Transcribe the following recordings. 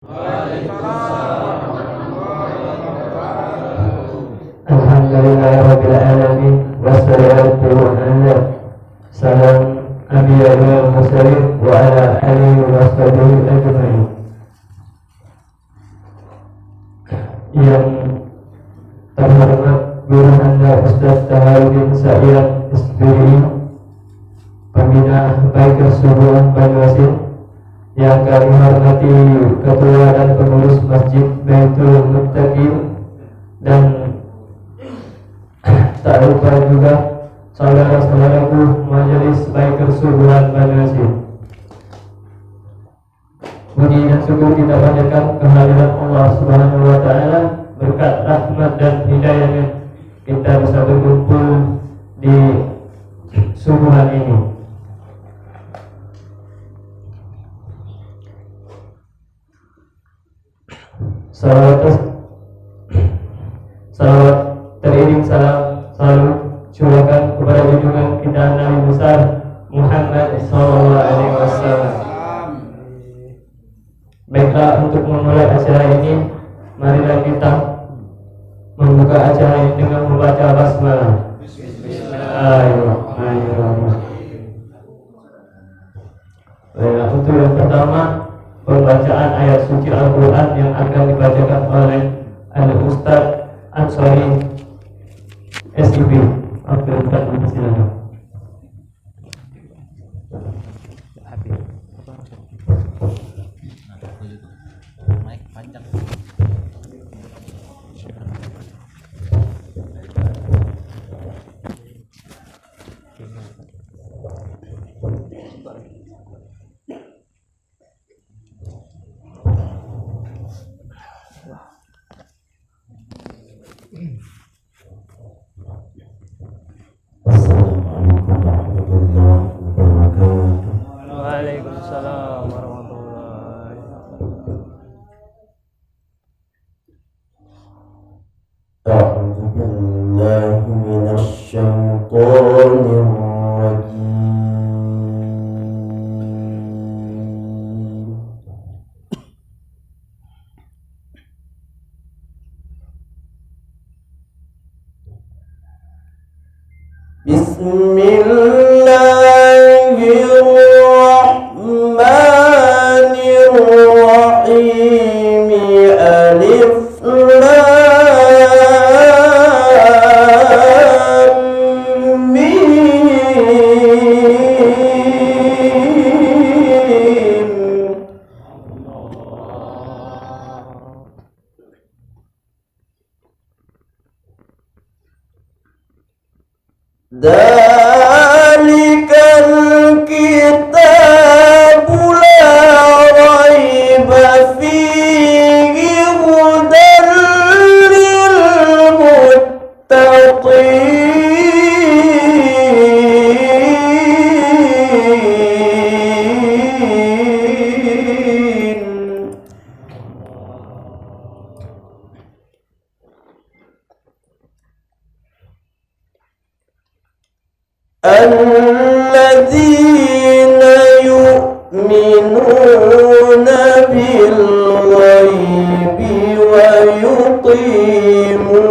Alhamdulillahirabbil alamin wassalatu ala salam anbiya wal mursalin wa ala alihi wa sahbihi ajma'in. Yang terhormat Guru Anda Ustaz Taharuddin Sa'id SPI, Pembina Baitur Subuhan Banyuasin, yang kami hormati Ketua dan Pengurus Masjid Baitul Muttaqin, dan tak lupa juga saudara-saudaraku Majelis Baitur Subuhan Banyuasin. Puji dan syukur kita panjatkan kehadiran Allah Subhanahu wa Ta'ala, berkat rahmat dan hidayahnya kita bisa berkumpul di subuhan ini. Salawat teriring salam selalu curahkan kepada junjungan kita Nabi besar Muhammad SAW. Baiklah, untuk memulai acara ini, marilah kita membuka acara ini dengan membaca basmalah. Bismillahirrahmanirrahim. Baiklah, untuk yang pertama, pembacaan ayat suci Al-Quran yang akan dibacakan oleh Al-Ustaz Ansori SIB. Silakan. Assalamualaikum warahmatullahi wabarakatuh. Waalaikumsalam warahmatullahi wabarakatuh. A'udzu billahi minasy syaithanir rajim. Bismillahirrahmanirrahim. Alif Lam Mim. Dzalikal kitabu la raiba fihi hudan lil muttaqin. Alladzina yu'minuna bil ghaibi wa yuqimuna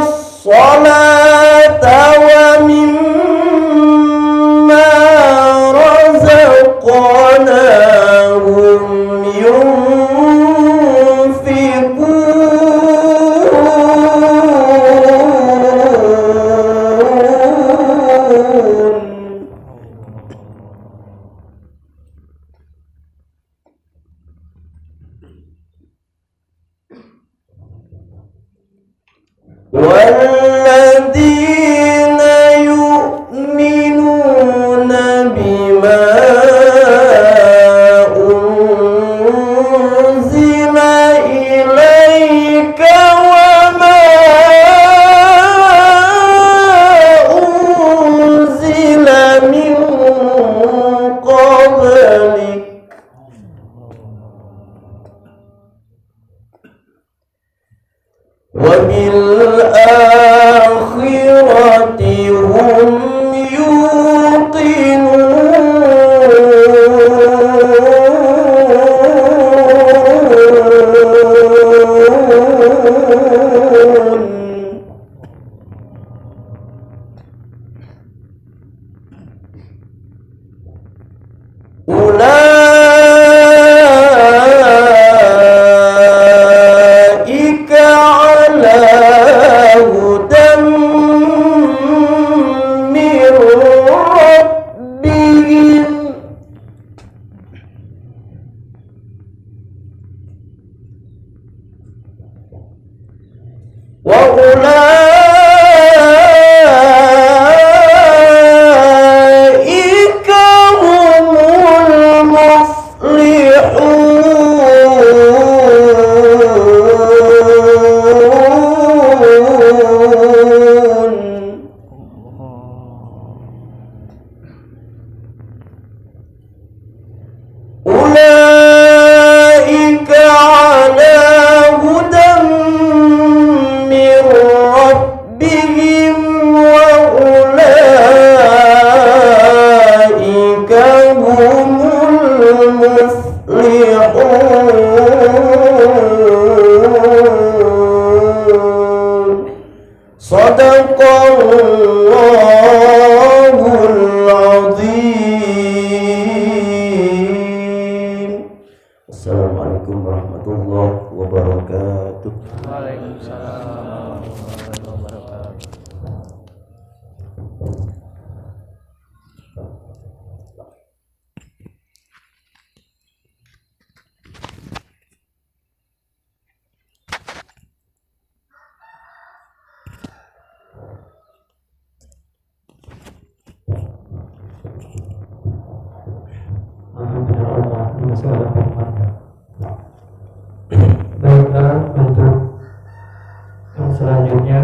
as-salat wa mimma razaqnahum yunfiqun. Walladzina yu'minuna bima unzila ilaika wa ma unzila Waalaikumsalam warahmatullahi wabarakatuh. Baiklah, untuk yang selanjutnya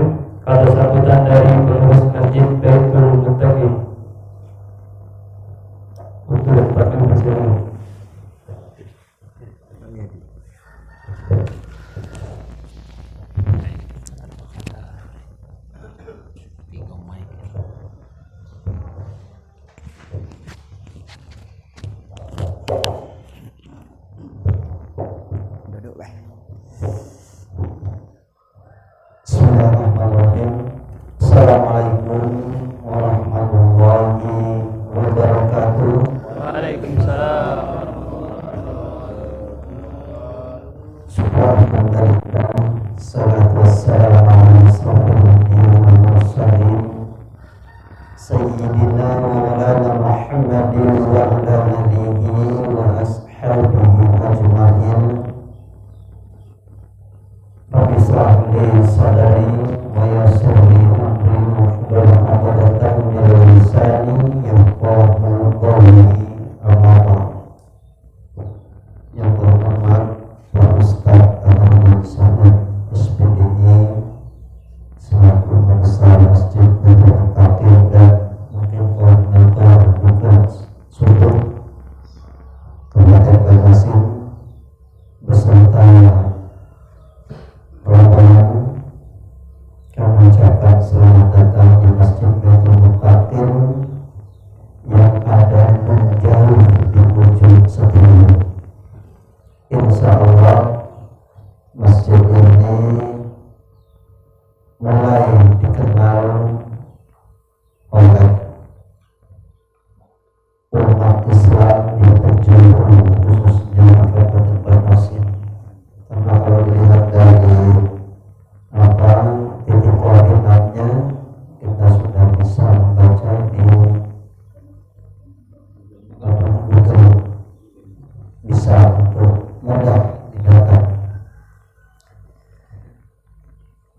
kata sambutan dari pengurus Masjid Baitul Muttaqin untuk dapat mempersilakan. Bismillahirrahmanirrahim. Assalamualaikum warahmatullahi wabarakatuh. Waalaikumsalam. Subhanallah, salatu wassalamu ala asrofil mursalin Sayyidina wa maulana Muhammadin wa ala alihi wa ashabihi ajma'in. Rabbi shrah li sadri wa yassir li amri wahlul 'uqdatam min lisani yafqahu qawli. Amma ba'd. Yang terhormat Pak Ustadz Ahmad Sanad SPDI selaku Pembesar Masjid Baitul Muttaqin dan Wakil Koordinator Tugas Subuh Kabupaten Banjarmasin beserta rombongan, kami ucapkan selamat datang di Masjid Baitul Muttaqin yang ada menjauh di ujung sebelum. Insya Allah masjid ini mulai dikenal oleh umat Islam di penjuru khususnya Kabupaten Banjarmasin. Karena kalau dilihat dari titik koordinatnya, kita sudah bisa membaca di Google, bisa untuk mudah didapat.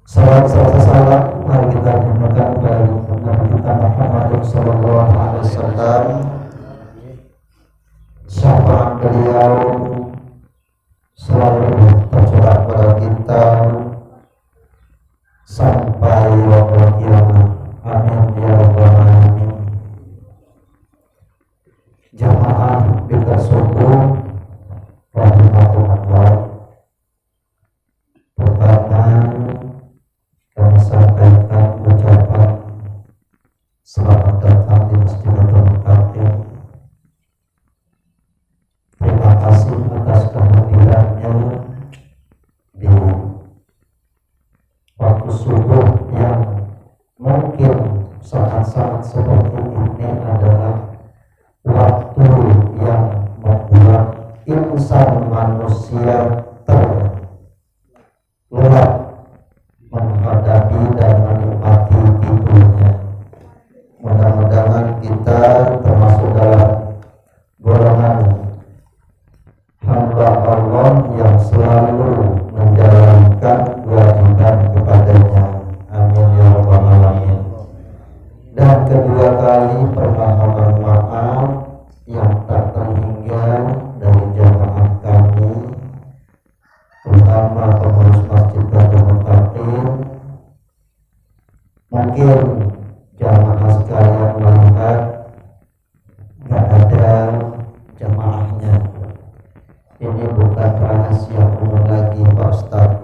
Salam serta salam mari kita gunakan dari Nabi kita Muhammad sallallahu alaihi wasallam. Syafaat beliau selalu tercurah pada kita sampai yaumul kiamat. Amin ya rabbal alamin. Jamaah bid'ah subuh rahimahumullah. Pertama kami sampaikan ucapan selamat datang di Masjid Baitul Muttaqin. Terima kasih atas kehadirannya di waktu subuh yang mungkin saat-saat seperti ini adalah waktu yang membuat insan manusia terlelap menghadapi dan menikmati tidurnya. Mudah-mudahan kita termasuk dalam golongan hamba Allah yang selalu menjalankan kewajiban kepadanya. Amin ya rabbal alamin. Dan kedua kali permohonan maaf yang tak terhingga dari jamaah kami, terutama pengurus Masjid Baitul Muttaqin. Mungkin jamaah sekalian melihat nggak ada jamaahnya. Ini bukan rahasia umum lagi Pak Ustadz.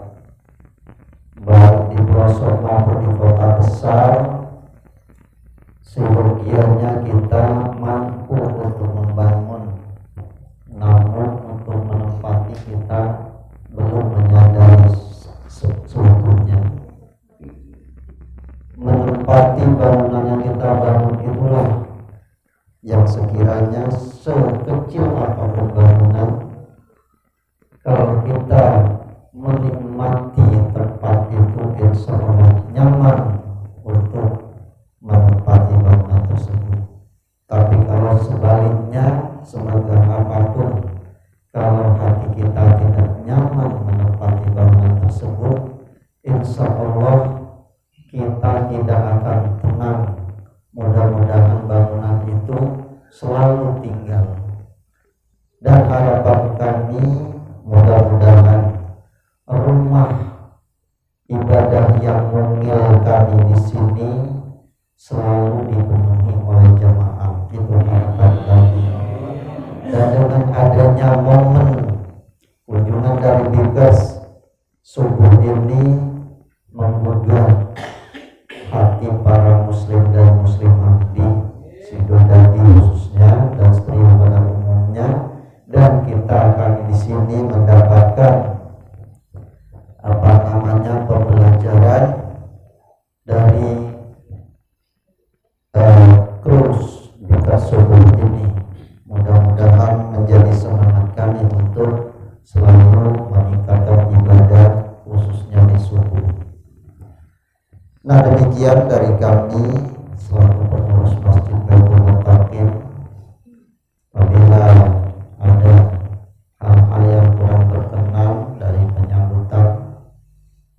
Baik di pelosok maupun di kota besar, seyogianya kita mampu untuk membangun, namun untuk menempati kita belum menyadari seutuhnya. Menempati bangunan yang kita bangun itulah yang sekiranya sekecil apapun bangunan, kalau kita menikmati tempat itu sebaliknya, semoga apapun kalau hati kita tidak nyaman menempati bangunan tersebut, insya Allah kita tidak akan tenang. Mudah-mudahan bangunan itu selalu tinggal. Dan harapan kami, mudah-mudahan rumah ibadah yang mungil kami di sini selalu dipenuhi oleh jamaah. Itu harapan kami. Dan dengan adanya momen kunjungan dari Bikers subuh ini menggugah hati para muslim dan muslimah di Sidodadi khususnya dan seterusnya pada umumnya, dan kita akan di sini mendapatkan pembelajaran dari krus Bikers subuh ini. Mudah-mudahan menjadi semangat kami untuk selalu meningkatkan ibadah khususnya di subuh. Nah, demikian dari kami selaku pengurus Masjid Baitul Muttaqin. Apabila ada hal-hal yang kurang berkenan dari penyambutan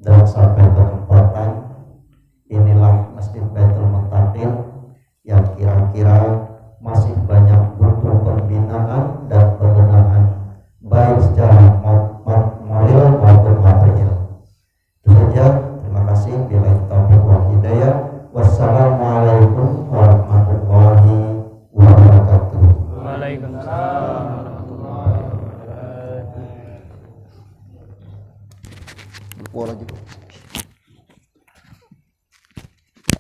dan sampai penempatan, inilah Masjid Baitul Muttaqin yang kira-kira masih banyak butuh pembinaan dan pembenahan baik secara moral maupun material. Itu saja. Terima kasih. Bila taufiq wal hidayah. Wassalamualaikum warahmatullahi wabarakatuh. Waalaikumsalam warahmatullahi wabarakatuh. Berpura juga.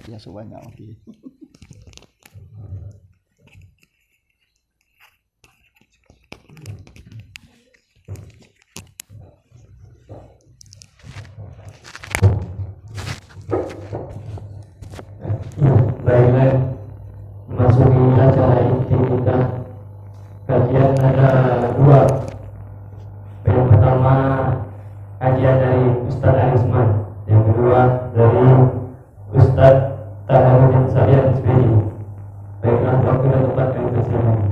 Ya sebanyak oke. Baiklah, memasuki acara inti kita. Kajian ada dua. Yang pertama kajian dari Ustaz Arisman, yang kedua dari Ustaz Taharuddin Sayyid SPG. Baiklah, waktu dan tempat kami persilakan.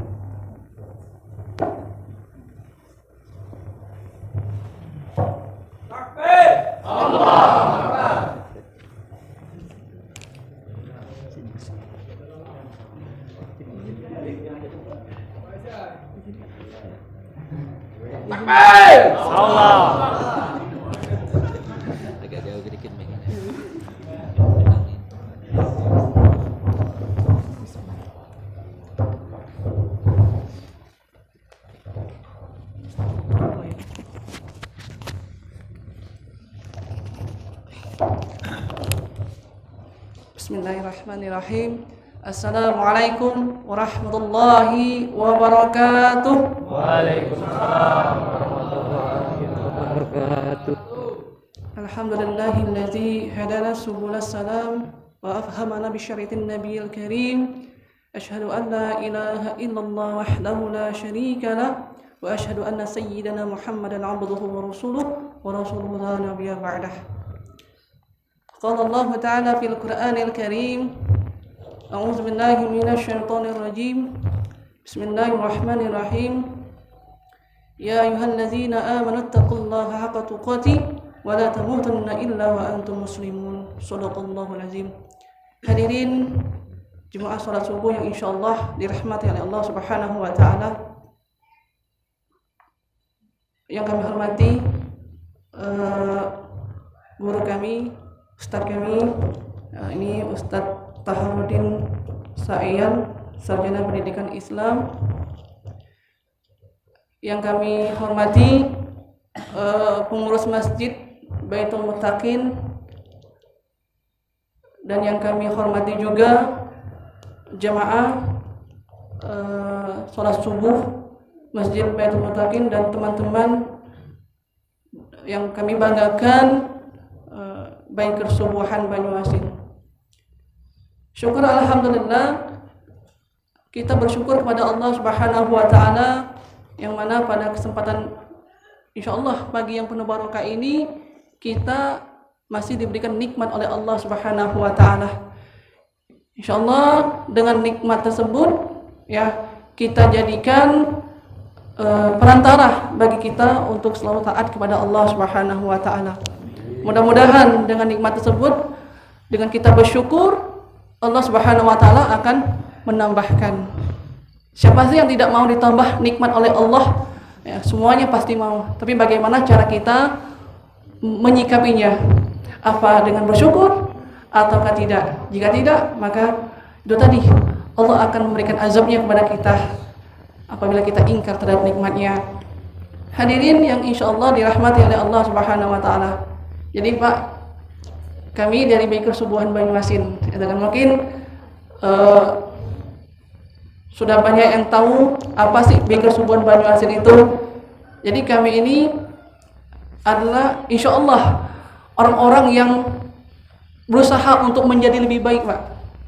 Agak jauh sedikit nih. Bismillahirrahmanirrahim. Assalamualaikum warahmatullahi wabarakatuh. Waalaikumsalam warahmatullahi wabarakatuh. Alhamdulillahillazi hadana subulas salam wa afhamana bisyaritin nabiyil karim. Ashhadu an la ilaha illallah wahdahu la syarika lah wa ashhadu anna sayyidana Muhammadan abduhu wa rasuluh wa rasuluhu la nabiyya ba'dah. Qala Allah Ta'ala fil Qur'anil Karim. A'udzu billahi minasy syaithanir rajim. Bismillahirrahmanirrahim. Ya ayyuhalladzina amanu taqullaha haqqa tuqatih wa la tamutunna illa wa antum muslimun. Shadaqallahul azim. Hadirin jemaah salat subuh yang insyaallah dirahmati oleh Allah Subhanahu wa taala. Yang kami hormati guru kami, Ustaz kami, ini Ustaz Taharuddin Sayyid, sarjana pendidikan Islam. Yang kami hormati pengurus Masjid Baitul Muttaqin, dan yang kami hormati juga jamaah sholat subuh Masjid Baitul Muttaqin dan teman-teman yang kami banggakan Bikers Subuhan Banyuasin. Syukur alhamdulillah, kita bersyukur kepada Allah Subhanahu wa taala yang mana pada kesempatan insyaallah pagi yang penuh barokah ini kita masih diberikan nikmat oleh Allah Subhanahu wa taala. Insyaallah dengan nikmat tersebut ya kita jadikan perantara bagi kita untuk selalu taat kepada Allah Subhanahu wa taala. Mudah-mudahan dengan nikmat tersebut, dengan kita bersyukur, Allah Subhanahu wa taala akan menambahkan. Siapa sih yang tidak mau ditambah nikmat oleh Allah? Ya, semuanya pasti mau. Tapi bagaimana cara kita menyikapinya? Apa dengan bersyukur ataukah tidak? Jika tidak, maka itu tadi, Allah akan memberikan azabnya kepada kita apabila kita ingkar terhadap nikmatnya. Hadirin yang insya Allah dirahmati oleh Allah Subhanahu wa taala. Jadi Pak, kami dari Baker Subuhan Banyuasin, dengan mungkin sudah banyak yang tahu apa sih Baker Subuhan Banyuasin itu. Jadi kami ini adalah insya Allah orang-orang yang berusaha untuk menjadi lebih baik, Pak.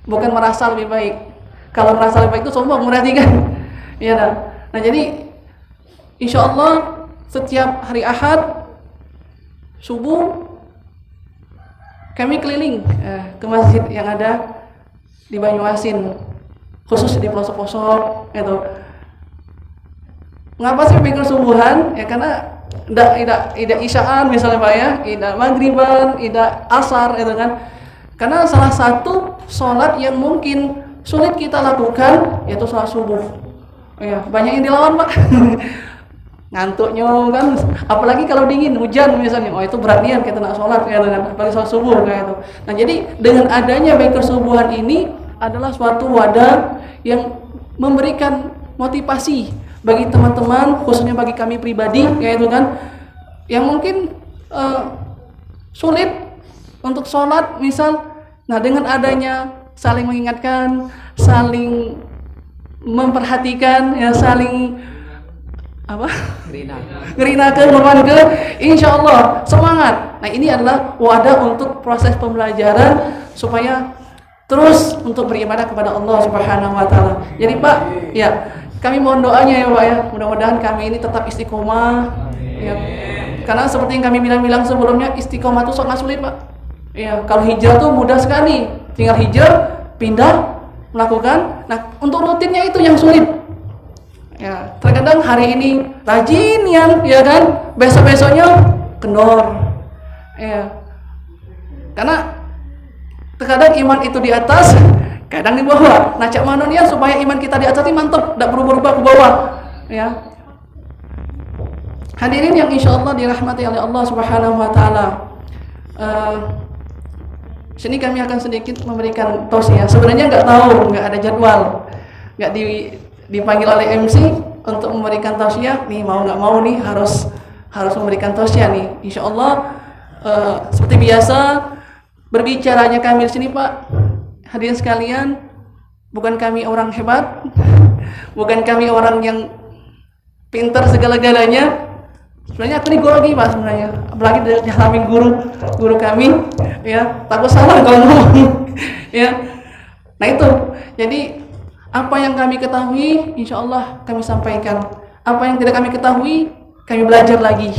Bukan merasa lebih baik. Kalau merasa lebih baik itu sombong, berarti kan? Ya, nah jadi insya Allah setiap hari Ahad subuh kami keliling ke masjid yang ada di Banyuasin, khusus di pelosok-pelosok itu. Mengapa sih pikir subuhan? Ya karena tidak isyaan misalnya Pak ya, tidak maghriban, tidak asar itu kan. Karena salah satu sholat yang mungkin sulit kita lakukan yaitu sholat subuh. Ya, banyak yang dilawan Pak. Ngantuknya kan, apalagi kalau dingin, hujan misalnya, itu berat niat kita nak sholat ya, dengan apalagi sholat subuh kayak itu. Nah jadi dengan adanya Baker Subuhan ini adalah suatu wadah yang memberikan motivasi bagi teman-teman, khususnya bagi kami pribadi, yaitu kan, yang mungkin sulit untuk sholat misal. Nah dengan adanya saling mengingatkan, saling memperhatikan, ya saling gerina ke insya Allah semangat. Nah ini adalah wadah untuk proses pembelajaran supaya terus untuk beribadah kepada Allah Subhanahu wa taala. Jadi Pak, ya kami mohon doanya ya Pak ya, mudah-mudahan kami ini tetap istiqomah ya. Karena seperti yang kami bilang sebelumnya, istiqomah itu sangat sulit Pak. Ya, kalau hijrah tuh mudah sekali, tinggal hijrah, pindah, melakukan. Nah untuk rutinnya itu yang sulit. Ya, terkadang hari ini rajin ya kan, besok-besoknya kendor. Ya. Karena terkadang iman itu di atas, kadang di bawah. Nah, cak manonya supaya iman kita di atas ini mantap, tidak berubah-ubah ke bawah. Ya. Hadirin yang insya Allah dirahmati oleh Allah Subhanahu wa taala. Sini kami akan sedikit memberikan tausiah. Sebenarnya nggak ada jadwal, nggak dipanggil oleh MC untuk memberikan tausiah. Nih mau nggak mau nih harus memberikan tausiah nih. Insya Allah seperti biasa berbicaranya kami di sini Pak. Hadirin sekalian, bukan kami orang hebat, bukan kami orang yang pintar segala-galanya. Sebenarnya aku ini grogi Pak sebenarnya, apalagi dari guru kami, ya takut salah kalau ngomong, ya. Nah itu, jadi apa yang kami ketahui, insya Allah kami sampaikan. Apa yang tidak kami ketahui, kami belajar lagi.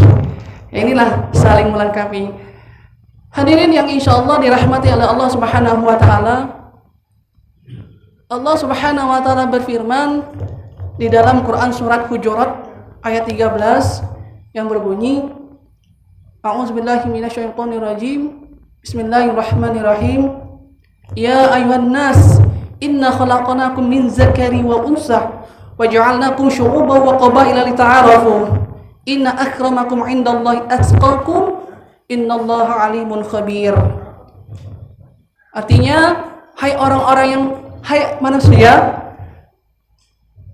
Ya, inilah saling melengkapi. Hadirin yang insya Allah dirahmati oleh Allah Subhanahu wa taala. Allah Subhanahu wa taala berfirman di dalam Quran surat Hujurat ayat 13 yang berbunyi, A'udzubillahi minasyaitonirrajim. Bismillahirrahmanirrahim. Ya ayuhan nas, inna khalaqnakum min zakari wa unsa wa ja'alnakum syu'uban wa qabaila lita'arafu. Inna akramakum 'indallahi atqakum. Innallaha alimun khabir. Artinya, hai manusia,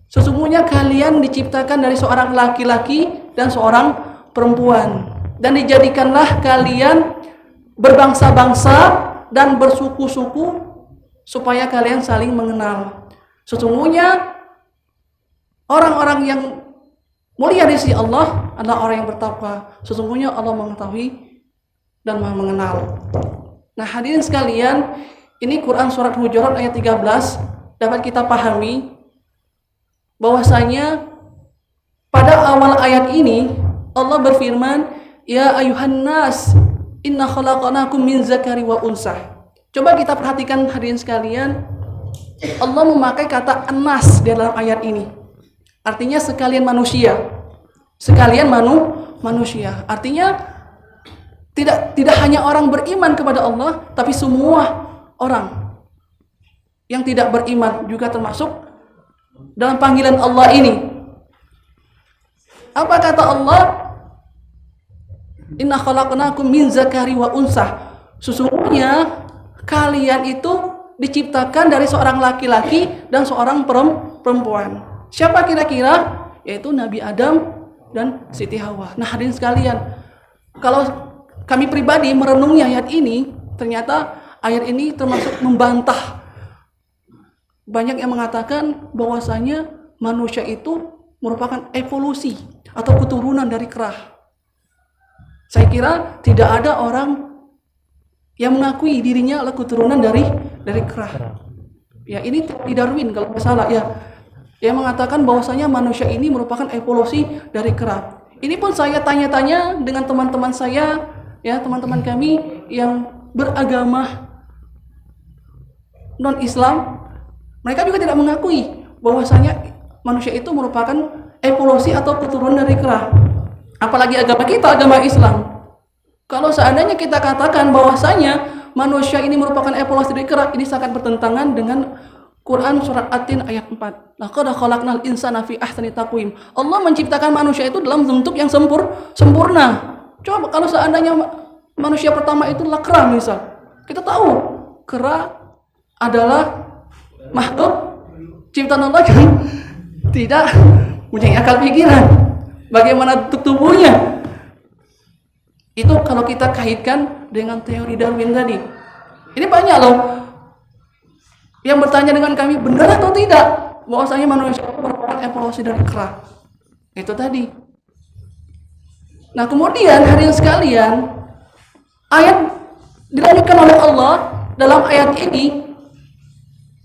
sesungguhnya kalian diciptakan dari seorang laki-laki dan seorang perempuan, dan dijadikanlah kalian berbangsa-bangsa dan bersuku-suku supaya kalian saling mengenal. Sesungguhnya orang-orang yang mulia di sisi Allah adalah orang yang bertakwa. Sesungguhnya Allah mengetahui dan mengenal. Nah hadirin sekalian, ini Quran surat Hujurat ayat 13 dapat kita pahami bahwasanya pada awal ayat ini Allah berfirman, ya ayuhan nas, inna khalaqnakum min zakari wa unsa. Coba kita perhatikan hadirin sekalian, Allah memakai kata anas di dalam ayat ini. Artinya sekalian manusia. Sekalian manusia. Artinya tidak hanya orang beriman kepada Allah, tapi semua orang yang tidak beriman juga termasuk dalam panggilan Allah ini. Apa kata Allah? Inna khalaqnakum min zakari wa unsa. Sesungguhnya kalian itu diciptakan dari seorang laki-laki dan seorang perempuan. Siapa kira-kira? Yaitu Nabi Adam dan Siti Hawa. Nah, hadirin sekalian, kalau kami pribadi merenungi ayat ini, ternyata ayat ini termasuk membantah. Banyak yang mengatakan bahwasanya manusia itu merupakan evolusi atau keturunan dari kera. Saya kira tidak ada orang yang mengakui dirinya adalah keturunan dari kera. Ya, ini di Darwin kalau tidak salah ya. Yang mengatakan bahwasanya manusia ini merupakan evolusi dari kera. Ini pun saya tanya-tanya dengan teman-teman saya, ya, teman-teman kami yang beragama non-Islam. Mereka juga tidak mengakui bahwasanya manusia itu merupakan evolusi atau keturunan dari kera. Apalagi agama kita, agama Islam. Kalau seandainya kita katakan bahwasanya manusia ini merupakan evolusi dari kera, ini sangat bertentangan dengan Quran surat At-Tin ayat 4. Laqad khalaqnal insana fi ahsani taqwim. Allah menciptakan manusia itu dalam bentuk yang sempurna. Coba kalau seandainya manusia pertama itu adalah kera misal. Kita tahu kera adalah makhluk ciptaan Allah yang tidak punya akal pikiran. Bagaimana tubuhnya? Itu kalau kita kaitkan dengan teori Darwin tadi. Ini banyak loh yang bertanya dengan kami, benar atau tidak bahwasanya manusia merupakan evolusi dari kera. Itu tadi. Nah, kemudian hadirin sekalian, ayat dilanjutkan oleh Allah dalam ayat ini,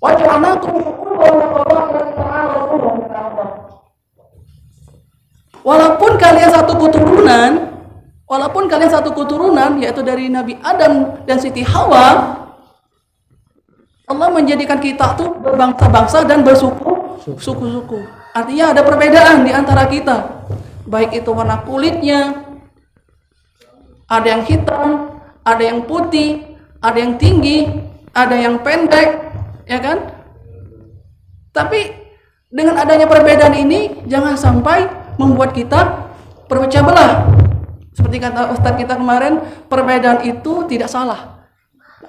wa ja'alnakum syu'uban wa qabaila lita'arafu. Walaupun kalian satu keturunan, yaitu dari Nabi Adam dan Siti Hawa, Allah menjadikan kita tuh berbangsa-bangsa dan bersuku-suku. Artinya ada perbedaan di antara kita. Baik itu warna kulitnya, ada yang hitam, ada yang putih, ada yang tinggi, ada yang pendek, ya kan? Tapi dengan adanya perbedaan ini jangan sampai membuat kita berpecah belah. Seperti kata Ustadz kita kemarin, perbedaan itu tidak salah.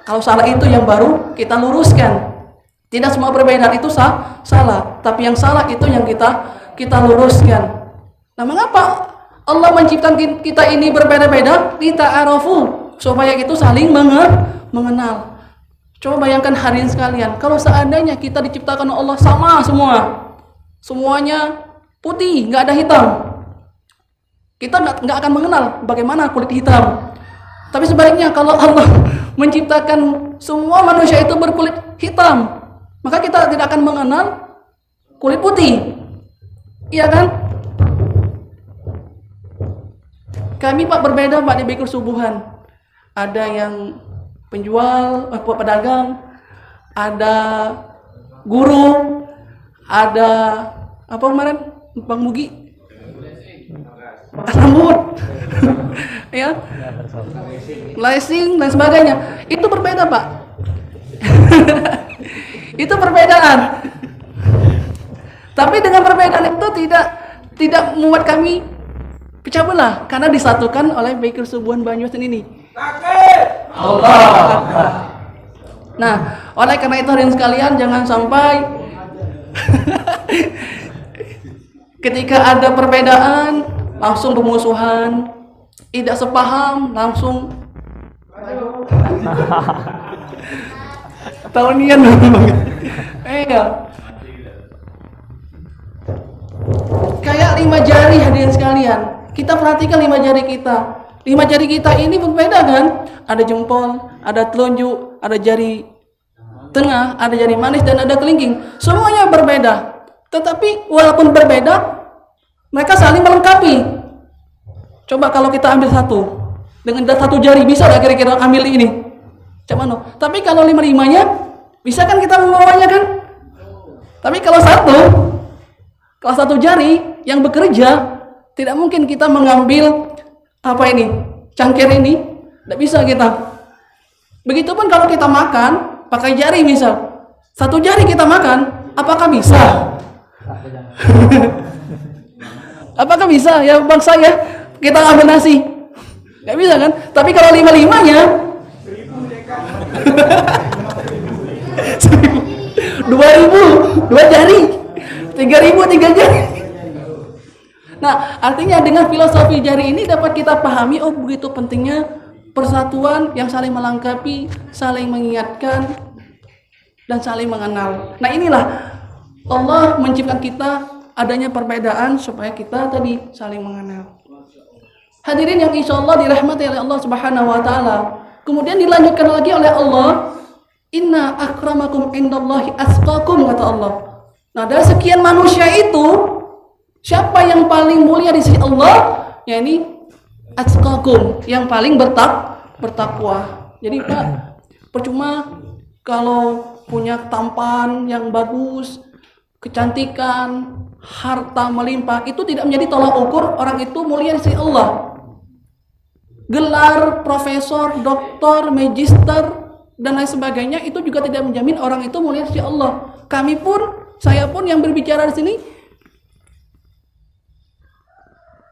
Kalau salah itu yang baru kita luruskan. Tidak semua perbedaan itu salah, tapi yang salah itu yang kita luruskan. Nah, mengapa Allah menciptakan kita ini berbeda-beda? Lita'arafu, supaya itu saling mengenal. Coba bayangkan hadirin sekalian, kalau seandainya kita diciptakan Allah sama semua, semuanya putih, nggak ada hitam, kita nggak akan mengenal bagaimana kulit hitam. Tapi sebaliknya, kalau Allah menciptakan semua manusia itu berkulit hitam, maka kita tidak akan mengenal kulit putih. Iya kan? Kami Pak berbeda Pak di Baik Subuhan. Ada yang penjual, pedagang, ada guru, ada apa kemarin Bang Mugi? Rambut. Ya. Lacing dan sebagainya. Itu berbeda, Pak. Itu perbedaan. Tapi dengan perbedaan itu tidak membuat kami pecah belah, karena disatukan oleh Baik Subuhan Banyuasin ini. Allah. Nah, oleh karena itu hadirin sekalian, jangan sampai ketika ada perbedaan langsung bermusuhan, tidak sepaham langsung tahunian banget. Kayak 5 jari hadirin sekalian. Kita perhatikan 5 jari kita. 5 jari kita ini berbeda kan? Ada jempol, ada telunjuk, ada jari tengah, ada jari manis dan ada kelingking. Semuanya berbeda. Tetapi walaupun berbeda, mereka saling melengkapi. Coba kalau kita ambil satu dengan satu jari, bisa nggak kira-kira ambil ini? Coba no. Tapi kalau 5-5-nya, bisa kan kita membawanya kan? Tapi kalau satu, Kalau satu jari yang bekerja, tidak mungkin kita mengambil cangkir ini, tidak bisa kita. Begitupun kalau kita makan pakai jari misal, satu jari kita makan, apakah bisa? Apakah bisa ya bangsa ya kita ngambil nasi? Nggak bisa kan? Tapi kalau 5-5-nya 2.000 2 jari, 3.000 3 jari. Nah, artinya dengan filosofi jari ini dapat kita pahami, oh begitu pentingnya persatuan yang saling melengkapi, saling mengingatkan, dan saling mengenal. Nah, inilah Allah menciptakan kita adanya perbedaan supaya kita tadi saling mengenal. Hadirin yang insya Allah dirahmati oleh Allah Subhanahu Wa Taala. Kemudian dilanjutkan lagi oleh Allah, Inna akramakum indallahi atqakum, kata Allah. Nah, dari sekian manusia itu, siapa yang paling mulia di sisi Allah? Yakni atqakum, yang paling bertakwa. Jadi Pak, percuma kalau punya tampan yang bagus, kecantikan, harta melimpah, itu tidak menjadi tolak ukur orang itu mulia di sisi Allah. Gelar profesor, doktor, magister, dan lain sebagainya itu juga tidak menjamin orang itu mulia di sisi Allah. Kami pun, saya pun yang berbicara di sini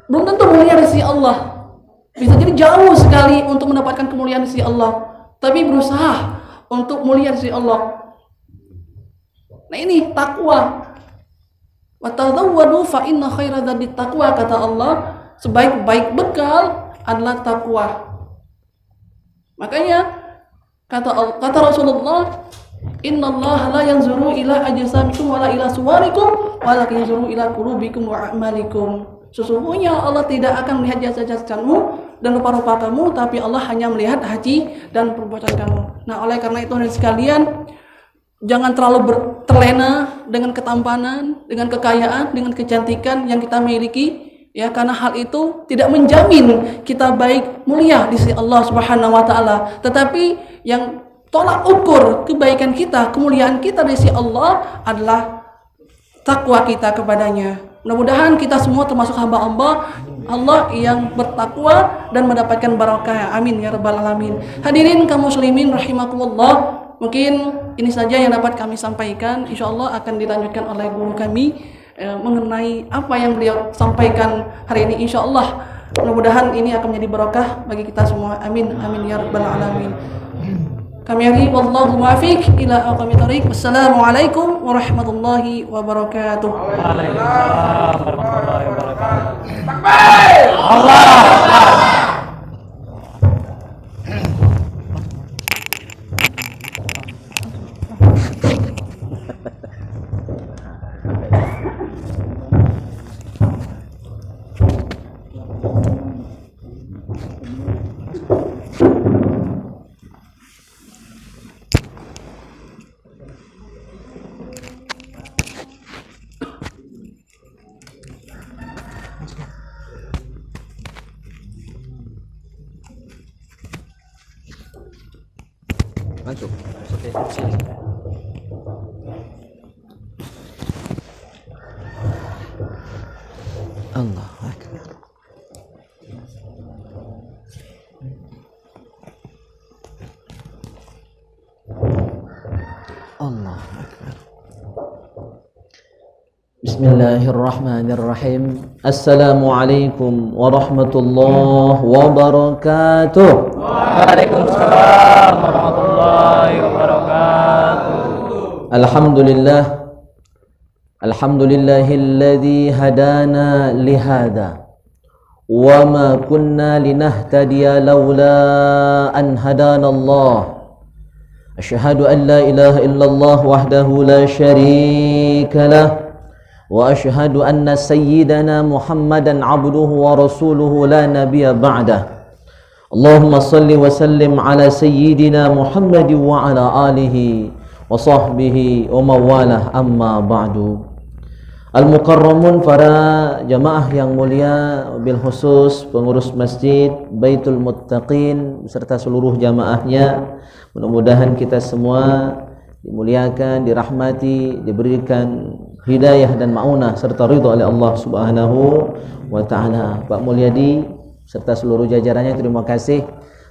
belum tentu mulia di sisi Allah. Bisa jadi jauh sekali untuk mendapatkan kemuliaan di sisi Allah, tapi berusaha untuk mulia di sisi Allah. Nah, ini takwa. Wa tazawwadu fa inna khaira dzati taqwa, kata Allah, sebaik-baik bekal adalah takwa. Makanya kata Rasulullah, innallaha la yanzuru ila ajsamikum wala ila suwarikum walakin yanzuru ila qulubikum wa a'malikum. Sesungguhnya Allah tidak akan melihat jasad-jasadmu dan rupa-rupa kamu, tapi Allah hanya melihat hati dan perbuatan kamu. Nah, oleh karena itu sekalian, jangan terlalu terlena dengan ketampanan, dengan kekayaan, dengan kecantikan yang kita miliki, ya, karena hal itu tidak menjamin kita baik mulia di sisi Allah Subhanahu Wa Taala. Tetapi yang tolak ukur kebaikan kita, kemuliaan kita di sisi Allah adalah takwa kita kepadanya. Mudah-mudahan kita semua termasuk hamba Allah yang bertakwa dan mendapatkan barakah. Amin ya rabbal alamin. Hadirin kaum muslimin rahimakumullah. Mungkin ini saja yang dapat kami sampaikan. Insyaallah akan dilanjutkan oleh guru kami mengenai apa yang beliau sampaikan hari ini. Insyaallah mudah-mudahan ini akan menjadi barakah bagi kita semua. Amin amin ya rabbal alamin. Kami akhiri wallahu muwaffiq ila aqwamit thoriq. Wassalamualaikum warahmatullahi wabarakatuh. Waalaikumsalam warahmatullahi wabarakatuh. Takbir! Allah. Masuk. Sini. Allah Akbar. Allah Akbar. Bismillahirrahmanirrahim. Assalamualaikum warahmatullahi wabarakatuh. Waalaikumsalam warahmatullahi wabarakatuh. Alhamdulillah. Alhamdulillahilladzi hadana lihada wa ma kunna linahtadiya laula an hadana Allah. Asyhadu an la ilaha illallah wahdahu la syarika lah wa asyhadu anna sayyidana Muhammadan abduhu wa rasuluhu la nabiyya ba'dah. Allahumma salli wa sallim ala sayyidina Muhammad wa ala alihi wa sahbihi wa mawalah, amma ba'du. Al-Mukarramun, para jamaah yang mulia, bil khusus pengurus Masjid Baitul Muttaqin beserta seluruh jamaahnya, mudah-mudahan kita semua dimuliakan, dirahmati, diberikan hidayah dan maunah serta ridha oleh Allah Subhanahu wa taala. Pak Mulyadi serta seluruh jajarannya, terima kasih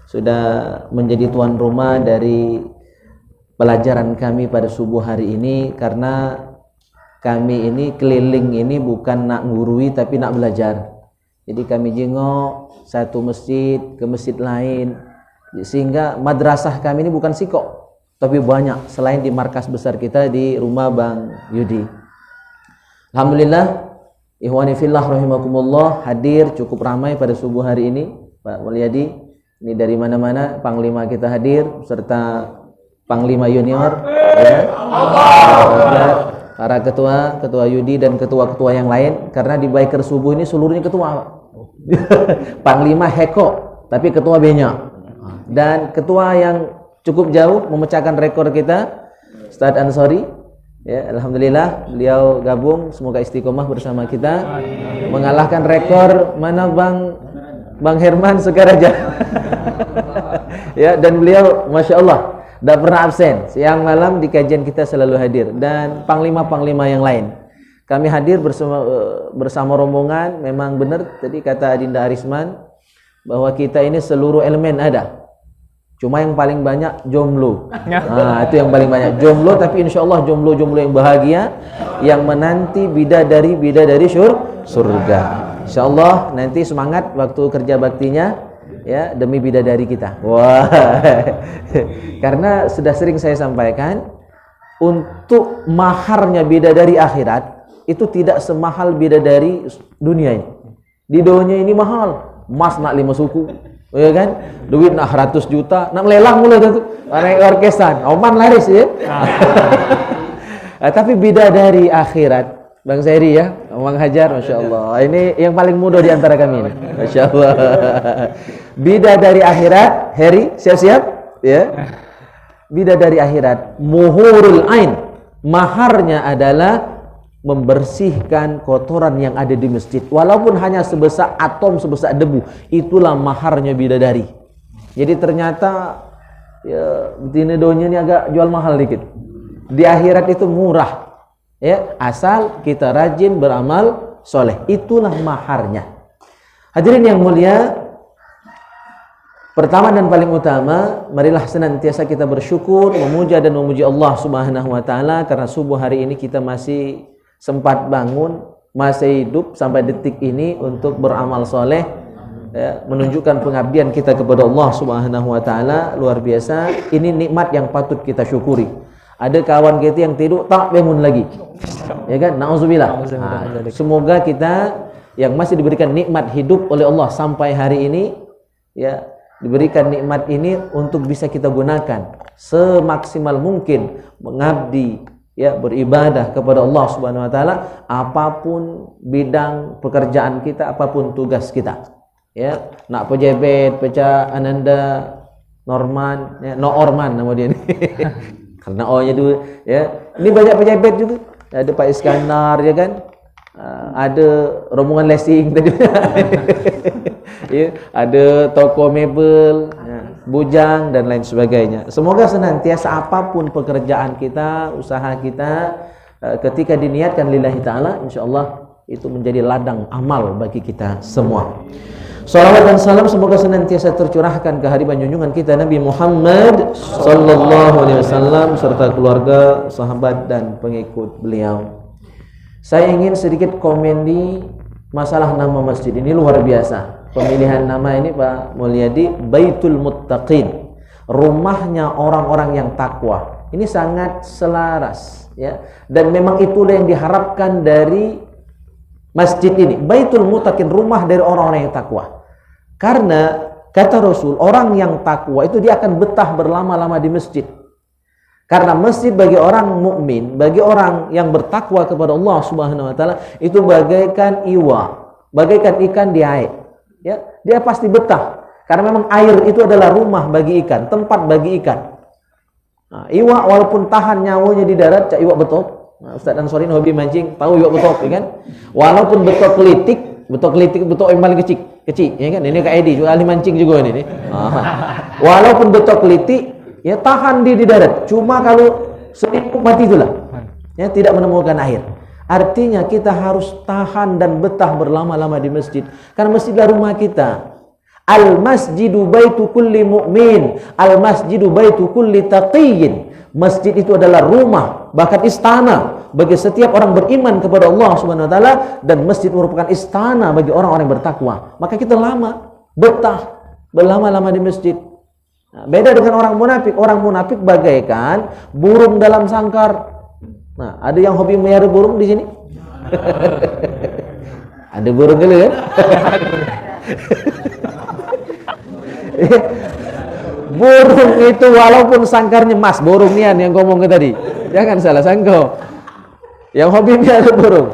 sudah menjadi tuan rumah dari pelajaran kami pada subuh hari ini, karena kami ini keliling ini bukan nak ngurui tapi nak belajar. Jadi kami jengok satu masjid ke masjid lain, sehingga madrasah kami ini bukan sikok tapi banyak selain di markas besar kita di rumah Bang Yudi. Alhamdulillah, ikhwani fillah rahimakumullah, hadir cukup ramai pada subuh hari ini. Pak Mulyadi, ini dari mana-mana panglima kita hadir serta panglima junior ya. Para ketua Yudi dan ketua-ketua yang lain, karena di biker subuh ini seluruhnya ketua. Panglima Heko, tapi ketua banyak. Dan ketua yang cukup jauh memecahkan rekor kita, Ustaz Ansori. Ya, alhamdulillah beliau gabung, semoga istiqomah bersama kita, mengalahkan rekor mana Bang Herman Sukaraja. Ya, dan beliau masya Allah tidak pernah absen, siang malam di kajian kita selalu hadir, dan panglima-panglima yang lain. Kami hadir bersama rombongan. Memang benar tadi kata Adinda Arisman bahwa kita ini seluruh elemen ada. Cuma yang paling banyak jomblo. Nah, itu yang paling banyak jomblo, tapi insya Allah jomblo-jomblo yang bahagia, yang menanti bidadari surga. Insya Allah nanti semangat waktu kerja baktinya, ya, demi bidadari kita. Wah, karena sudah sering saya sampaikan, untuk maharnya bidadari akhirat itu tidak semahal bidadari dunia ini. Di dunia ini mahal, emas nak 5 suku. Ya kan, duit nak 100 juta, nak melelang mula tu, naik orkesan, oman laris ya. Tapi bidadari akhirat, Bang Zairi ya, Bang Hajar, masya Allah, ini yang paling muda di antara kami ini, masya Allah. Bidadari akhirat, Heri, siap-siap, ya. Bidadari akhirat, muhurul ain, maharnya adalah membersihkan kotoran yang ada di masjid, walaupun hanya sebesar atom, sebesar debu. Itulah maharnya bidadari. Jadi ternyata ya betina donya ini agak jual mahal dikit. Di akhirat itu murah, ya, asal kita rajin beramal soleh. Itulah maharnya. Hadirin yang mulia, pertama dan paling utama, marilah senantiasa kita bersyukur, memuja dan memuji Allah Subhanahu wa taala, karena subuh hari ini kita masih sempat bangun, masih hidup sampai detik ini untuk beramal soleh, ya, menunjukkan pengabdian kita kepada Allah Subhanahu wa taala. Luar biasa, ini nikmat yang patut kita syukuri. Ada kawan kita yang tidur tak bangun lagi, ya kan, na'udzubillah. Semoga kita yang masih diberikan nikmat hidup oleh Allah sampai hari ini, ya, diberikan nikmat ini untuk bisa kita gunakan semaksimal mungkin mengabdi, ya, beribadah kepada Allah Subhanahu wa taala, apapun bidang pekerjaan kita, apapun tugas kita. Ya, nak pejabat, pecah Ananda Norman, ya, No Orman nama dia ni. Karena O-nya tu, ya. Ini banyak pejabat juga. Ada Pak Iskandar, ya kan? Ada rombongan lesing tadi. Ya, ada toko mebel, ya, bujang dan lain sebagainya. Semoga senantiasa apapun pekerjaan kita, usaha kita, ketika diniatkan lillahi ta'ala, insyaallah itu menjadi ladang amal bagi kita semua. Salawat dan salam semoga senantiasa tercurahkan ke hadirat junjungan kita Nabi Muhammad sallallahu alaihi wasallam serta keluarga, sahabat dan pengikut beliau. Saya ingin sedikit komen di masalah nama masjid ini. Luar biasa pemilihan nama ini Pak Mulyadi, Baitul Muttaqin, rumahnya orang-orang yang takwa. Ini sangat selaras, ya, dan memang itulah yang diharapkan dari masjid ini. Baitul Muttaqin, rumah dari orang-orang yang takwa. Karena kata Rasul, orang yang takwa itu dia akan betah berlama-lama di masjid. Karena masjid bagi orang mukmin, bagi orang yang bertakwa kepada Allah Subhanahu wa taala, itu bagaikan iwa, bagaikan ikan di air. Ya, dia pasti betah. Karena memang air itu adalah rumah bagi ikan, tempat bagi ikan. Nah, iwa walaupun tahan nyawanya di darat, cak iwa betok. Nah, Ustaz Ansori hobi mancing, tahu iwa betok, ya kan? Walaupun betok kelitik yang paling kecil, ya kan? Ini Kak Edi juga ahli mancing juga ini. Walaupun betok kelitik, ya tahan di darat. Cuma kalau seminggu mati itulah, ya, tidak menemukan air. Artinya kita harus tahan dan betah berlama-lama di masjid. Karena masjidlah rumah kita. Al-masjidu baitu kulli mu'min, al-masjidu baitu kulli taqiyyin. Masjid itu adalah rumah, bahkan istana bagi setiap orang beriman kepada Allah Subhanahu wa taala, dan masjid merupakan istana bagi orang-orang yang bertakwa. Maka kita lama, betah berlama-lama di masjid. Nah, beda dengan orang munafik. Orang munafik bagaikan burung dalam sangkar. Nah, ada yang hobi melihara burung di sini? Ada burung dulu kan? Burung itu walaupun sangkarnya emas, burung nian yang ngomong ke tadi. Jangan salah sangka. Yang hobi melihara burung,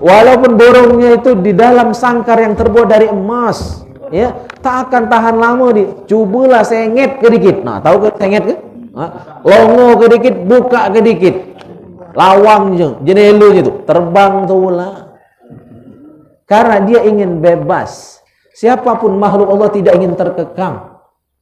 walaupun burungnya itu di dalam sangkar yang terbuat dari emas, ya, tak akan tahan lama di. Cobalah sengit ke dikit. Nah, tahu ke sengit ke? Longo ke dikit, buka ke dikit. Lawang jenelunya itu terbang tulah. Karena dia ingin bebas. Siapapun makhluk Allah tidak ingin terkekang.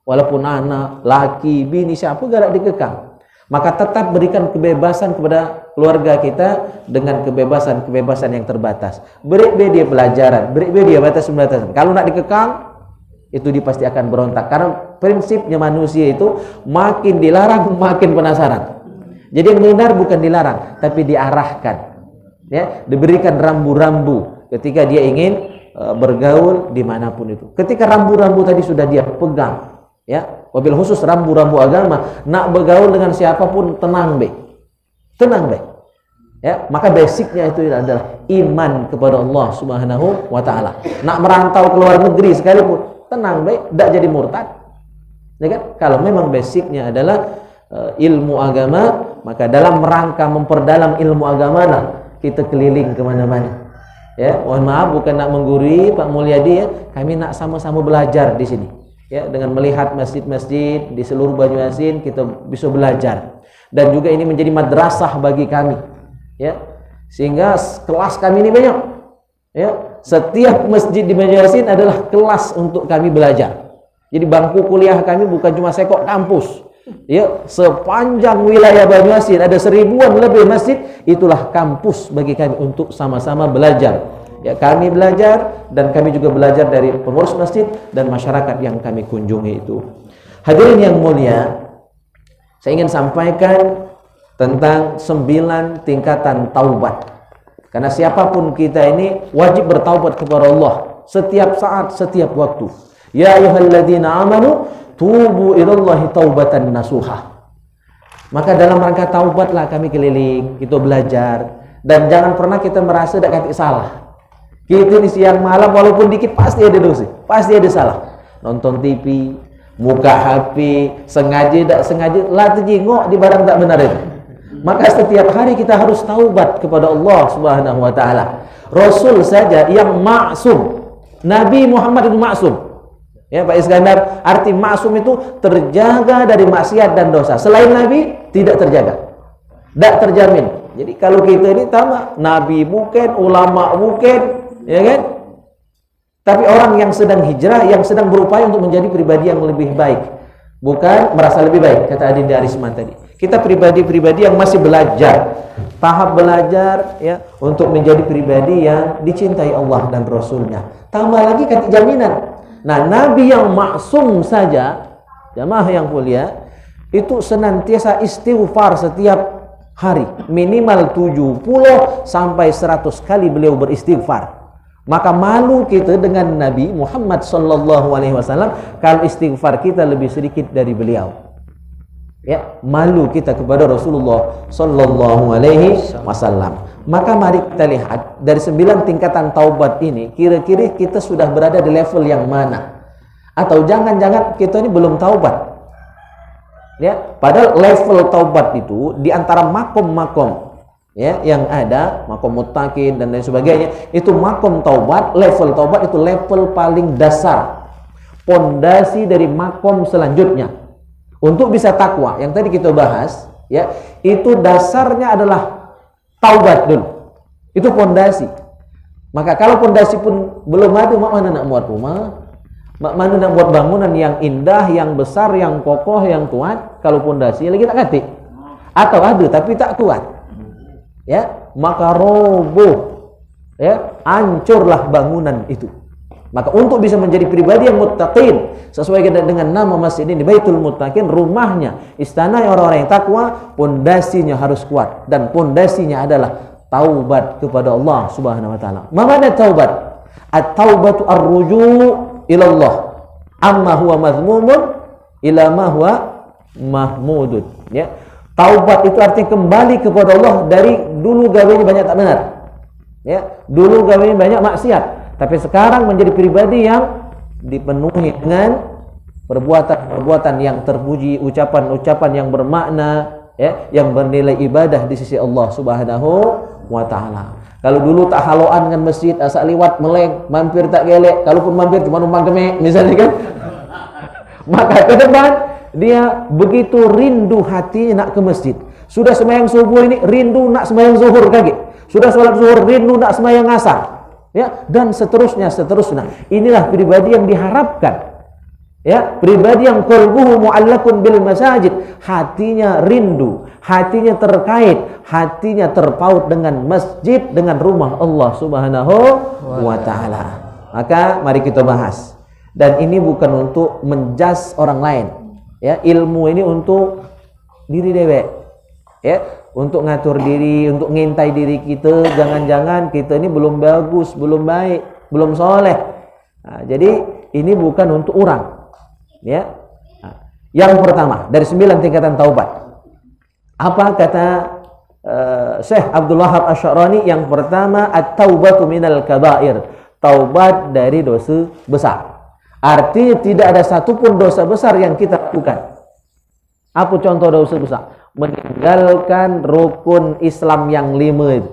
Walaupun anak, laki, bini, siapa gak dikekang. Maka tetap berikan kebebasan kepada keluarga kita dengan kebebasan yang terbatas. Beri dia pelajaran, beri dia batas-batasan. Kalau nak dikekang, itu dia pasti akan berontak. Karena prinsipnya manusia itu makin dilarang, makin penasaran. Jadi yang benar bukan dilarang, tapi diarahkan, ya, diberikan rambu-rambu ketika dia ingin bergaul dimanapun itu. Ketika rambu-rambu tadi sudah dia pegang, ya, wabil khusus rambu-rambu agama, nak bergaul dengan siapapun tenang be, ya. Maka basicnya itu adalah iman kepada Allah Subhanahu wa taala. Nak merantau ke luar negeri sekalipun tenang be, tidak jadi murtad, ya kan? Kalau memang basicnya adalah ilmu agama, maka dalam rangka memperdalam ilmu agama lah kita keliling kemana-mana. Ya, mohon maaf bukan nak menggurui Pak Mulyadi, ya, kami nak sama-sama belajar di sini. Ya, dengan melihat masjid-masjid di seluruh Banyuasin kita bisa belajar, dan juga ini menjadi madrasah bagi kami. Ya, sehingga kelas kami ini banyak. Ya, setiap masjid di Banyuasin adalah kelas untuk kami belajar. Jadi bangku kuliah kami bukan cuma sekok kampus. Ya, sepanjang wilayah Banyuasin ada 1000-an lebih masjid, itulah kampus bagi kami untuk sama-sama belajar. Ya, kami belajar dan kami juga belajar dari pengurus masjid dan masyarakat yang kami kunjungi itu. Hadirin yang mulia, saya ingin sampaikan tentang 9 tingkatan taubat. Karena siapapun kita ini wajib bertaubat kepada Allah setiap saat, setiap waktu. Ya ayyuhalladzina amanu tubu ilallahi taubatan nasuha. Maka dalam rangka taubatlah kami keliling, kita belajar, dan jangan pernah kita merasa tidak kata salah. Kita ini siang malam walaupun dikit pasti ada dosa, pasti ada salah. Nonton TV, muka HP, sengaja tidak sengaja, lah terjengok di barang tak benar itu. Maka setiap hari kita harus taubat kepada Allah Subhanahu wa taala. Rasul saja yang maksum, Nabi Muhammad itu maksum. Ya Pak Iskandar, arti maksum itu terjaga dari maksiat dan dosa. Selain Nabi tidak terjaga, tidak terjamin. Jadi kalau kita ini tamat, Nabi bukan, ulama bukan, ya kan? Tapi orang yang sedang hijrah, yang sedang berupaya untuk menjadi pribadi yang lebih baik, bukan merasa lebih baik, kata Adinda Arisman tadi. Kita pribadi-pribadi yang masih belajar, tahap belajar, ya, untuk menjadi pribadi yang dicintai Allah dan Rasulnya. Tambah lagi kata jaminan. Nah, Nabi yang maksum saja, jamaah yang mulia, itu senantiasa istighfar setiap hari, minimal 70 sampai 100 kali beliau beristighfar. Maka malu kita dengan Nabi Muhammad sallallahu alaihi wasallam kalau istighfar kita lebih sedikit dari beliau. Ya, malu kita kepada Rasulullah sallallahu alaihi wasallam. Maka mari kita lihat dari 9 tingkatan taubat ini, kira-kira kita sudah berada di level yang mana? Atau jangan-jangan kita ini belum taubat. Ya, padahal level taubat itu di antara makom-makom, ya, yang ada, makom muttaqin dan lain sebagainya, itu makom taubat, level taubat itu level paling dasar. Pondasi dari makom selanjutnya. Untuk bisa takwa, yang tadi kita bahas, ya, itu dasarnya adalah taubat dulu. Itu pondasi. Maka kalau pondasi pun belum ada, mak mana nak buat rumah? Mak mana nak buat bangunan yang indah, yang besar, yang kokoh, yang kuat? Kalau pondasi lagi tak kati. Atau ada tapi tak kuat. ya, maka roboh, ya, hancurlah bangunan itu. Maka untuk bisa menjadi pribadi yang muttaqin sesuai dengan nama masjid ini Baitul Muttaqin, rumahnya, istana orang-orang yang takwa, pondasinya harus kuat dan pondasinya adalah taubat kepada Allah Subhanahu wa taala. Mana taubat? At-taubatu ar-ruju' ila Allah. Amma huwa mazmumun ila ma huwa mahmudun, ya. Taubat itu artinya kembali kepada Allah dari dulu gawenya banyak tak benar. Ya, dulu gawenya banyak maksiat, tapi sekarang menjadi pribadi yang dipenuhi dengan perbuatan-perbuatan yang terpuji, ucapan-ucapan yang bermakna, ya, yang bernilai ibadah di sisi Allah Subhanahu wa taala. Kalau dulu tak haloan dengan masjid, asal liwat meleng, mampir tak gelek, kalaupun mampir cuma numpang kemek misalnya kan. Maka ke depan dia begitu rindu hatinya nak ke masjid. Sudah sembahyang subuh ini rindu nak sembahyang zuhur kaki. Sudah sholat zuhur rindu nak sembahyang asar. Ya, dan seterusnya. Inilah pribadi yang diharapkan. Ya, pribadi yang qalbuhu mu'allakun bil masajid, hatinya rindu, hatinya terkait, hatinya terpaut dengan masjid, dengan rumah Allah Subhanahu wa taala. Maka mari kita bahas. Dan ini bukan untuk menjas orang lain. Ya, ilmu ini untuk diri dewek. Ya, untuk ngatur diri, untuk ngintai diri kita, jangan-jangan kita ini belum bagus, belum baik, belum soleh. Nah, jadi ini bukan untuk orang. Ya. Nah, yang pertama dari 9 tingkatan taubat. Apa kata Syekh Abdul Wahab Asy-Sya'rani? Yang pertama, at-taubatu minal kaba'ir. Taubat dari dosa besar. Artinya tidak ada satupun dosa besar yang kita lakukan. Apa contoh dosa besar? Meninggalkan rukun Islam yang 5 itu.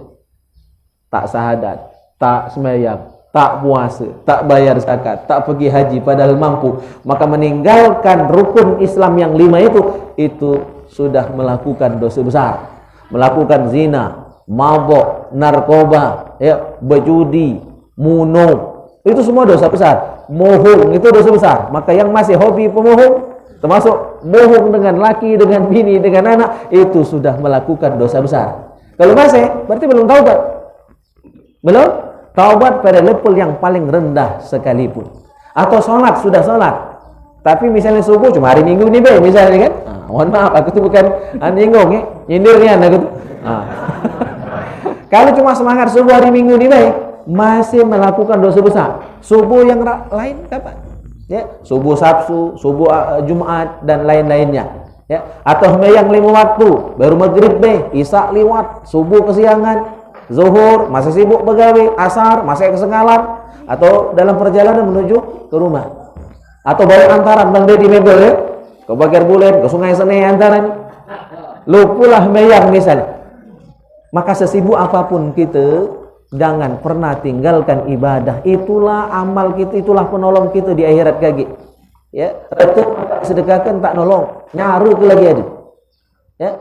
Tak syahadat, tak sembahyang, tak puasa, tak bayar zakat, tak pergi haji padahal mampu. Maka meninggalkan rukun Islam yang 5 itu sudah melakukan dosa besar. Melakukan zina, mabok, narkoba, ya, berjudi, muno, itu semua dosa besar. Mohong itu dosa besar. Maka yang masih hobi pemohong, termasuk bohong dengan laki, dengan bini, dengan anak, itu sudah melakukan dosa besar. Kalau masih, berarti belum taubat. Belum taubat pada level yang paling rendah sekalipun. Atau sholat, sudah sholat, tapi misalnya subuh cuma hari Minggu nih, misalnya kan. Mohon maaf, aku tuh bukan nyinggung, nyindirnya aku tuh. Kalau cuma semangat subuh hari Minggu nih, masih melakukan dosa besar. Subuh yang lain kapan? Ya, subuh Sabtu, subuh Jumat dan lain-lainnya. Ya, atau yang 5 waktu, baru maghrib isya liwat, subuh kesiangan, zuhur masih sibuk begawe, asar masih kesengalan, atau dalam perjalanan menuju ke rumah, atau balik antaran Bang Dedi mebel, ya, ke Bakar Bulen, ke Sungai Sene antaran, lupulah meyang misalnya. Maka sesibuk apapun kita, jangan pernah tinggalkan ibadah. Itulah amal kita, itulah penolong kita di akhirat kaki. Ya, itu sedekahkan tak nolong, nyaru ke lagi ada. Ya,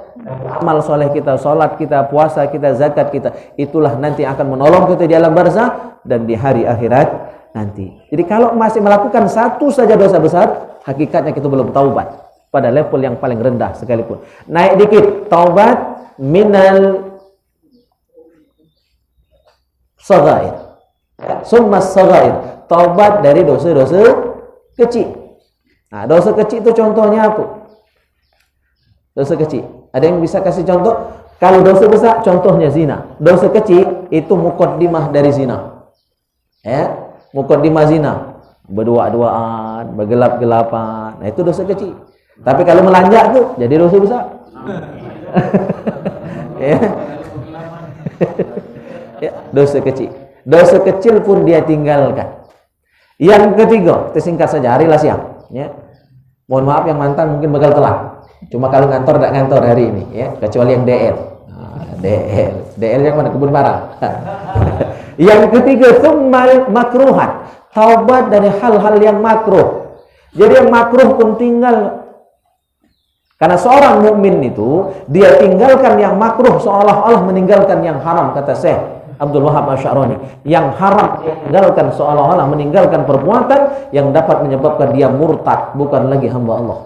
amal soleh kita, salat kita, puasa kita, zakat kita, itulah nanti akan menolong kita di alam barzakh dan di hari akhirat nanti. Jadi kalau masih melakukan satu saja dosa besar, hakikatnya kita belum taubat pada level yang paling rendah sekalipun. Naik dikit, taubat minal sagair, summa sagair, taubat dari dosa-dosa kecil. Nah, dosa kecil itu contohnya apa? Dosa kecil, ada yang bisa kasih contoh? Kalau dosa besar, contohnya zina. Dosa kecil itu muqaddimah dari zina. Ya, muqaddimah zina, berdua-duaan, bergelap-gelapan. Nah, itu dosa kecil. Tapi kalau melanjak tuh jadi dosa besar. Ya. Ya, dosa kecil. Dosa kecil pun dia tinggalkan. Yang ketiga, tersingkat saja, harilah siang. Ya. Mohon maaf yang mantan mungkin bakal telat. Cuma kalau ngantor tak ngantor hari ini, ya, kecuali yang DL. DL yang mana, kebun barang. Yang ketiga, tsummal makruhat, taubat dari hal-hal yang makruh. Jadi yang makruh pun tinggal. Karena seorang mukmin itu dia tinggalkan yang makruh seolah-olah meninggalkan yang haram, kata Syekh Abdul Wahab Asy-Sya'rani. Yang haram dia tinggalkan seolah-olah meninggalkan perbuatan yang dapat menyebabkan dia murtad, bukan lagi hamba Allah.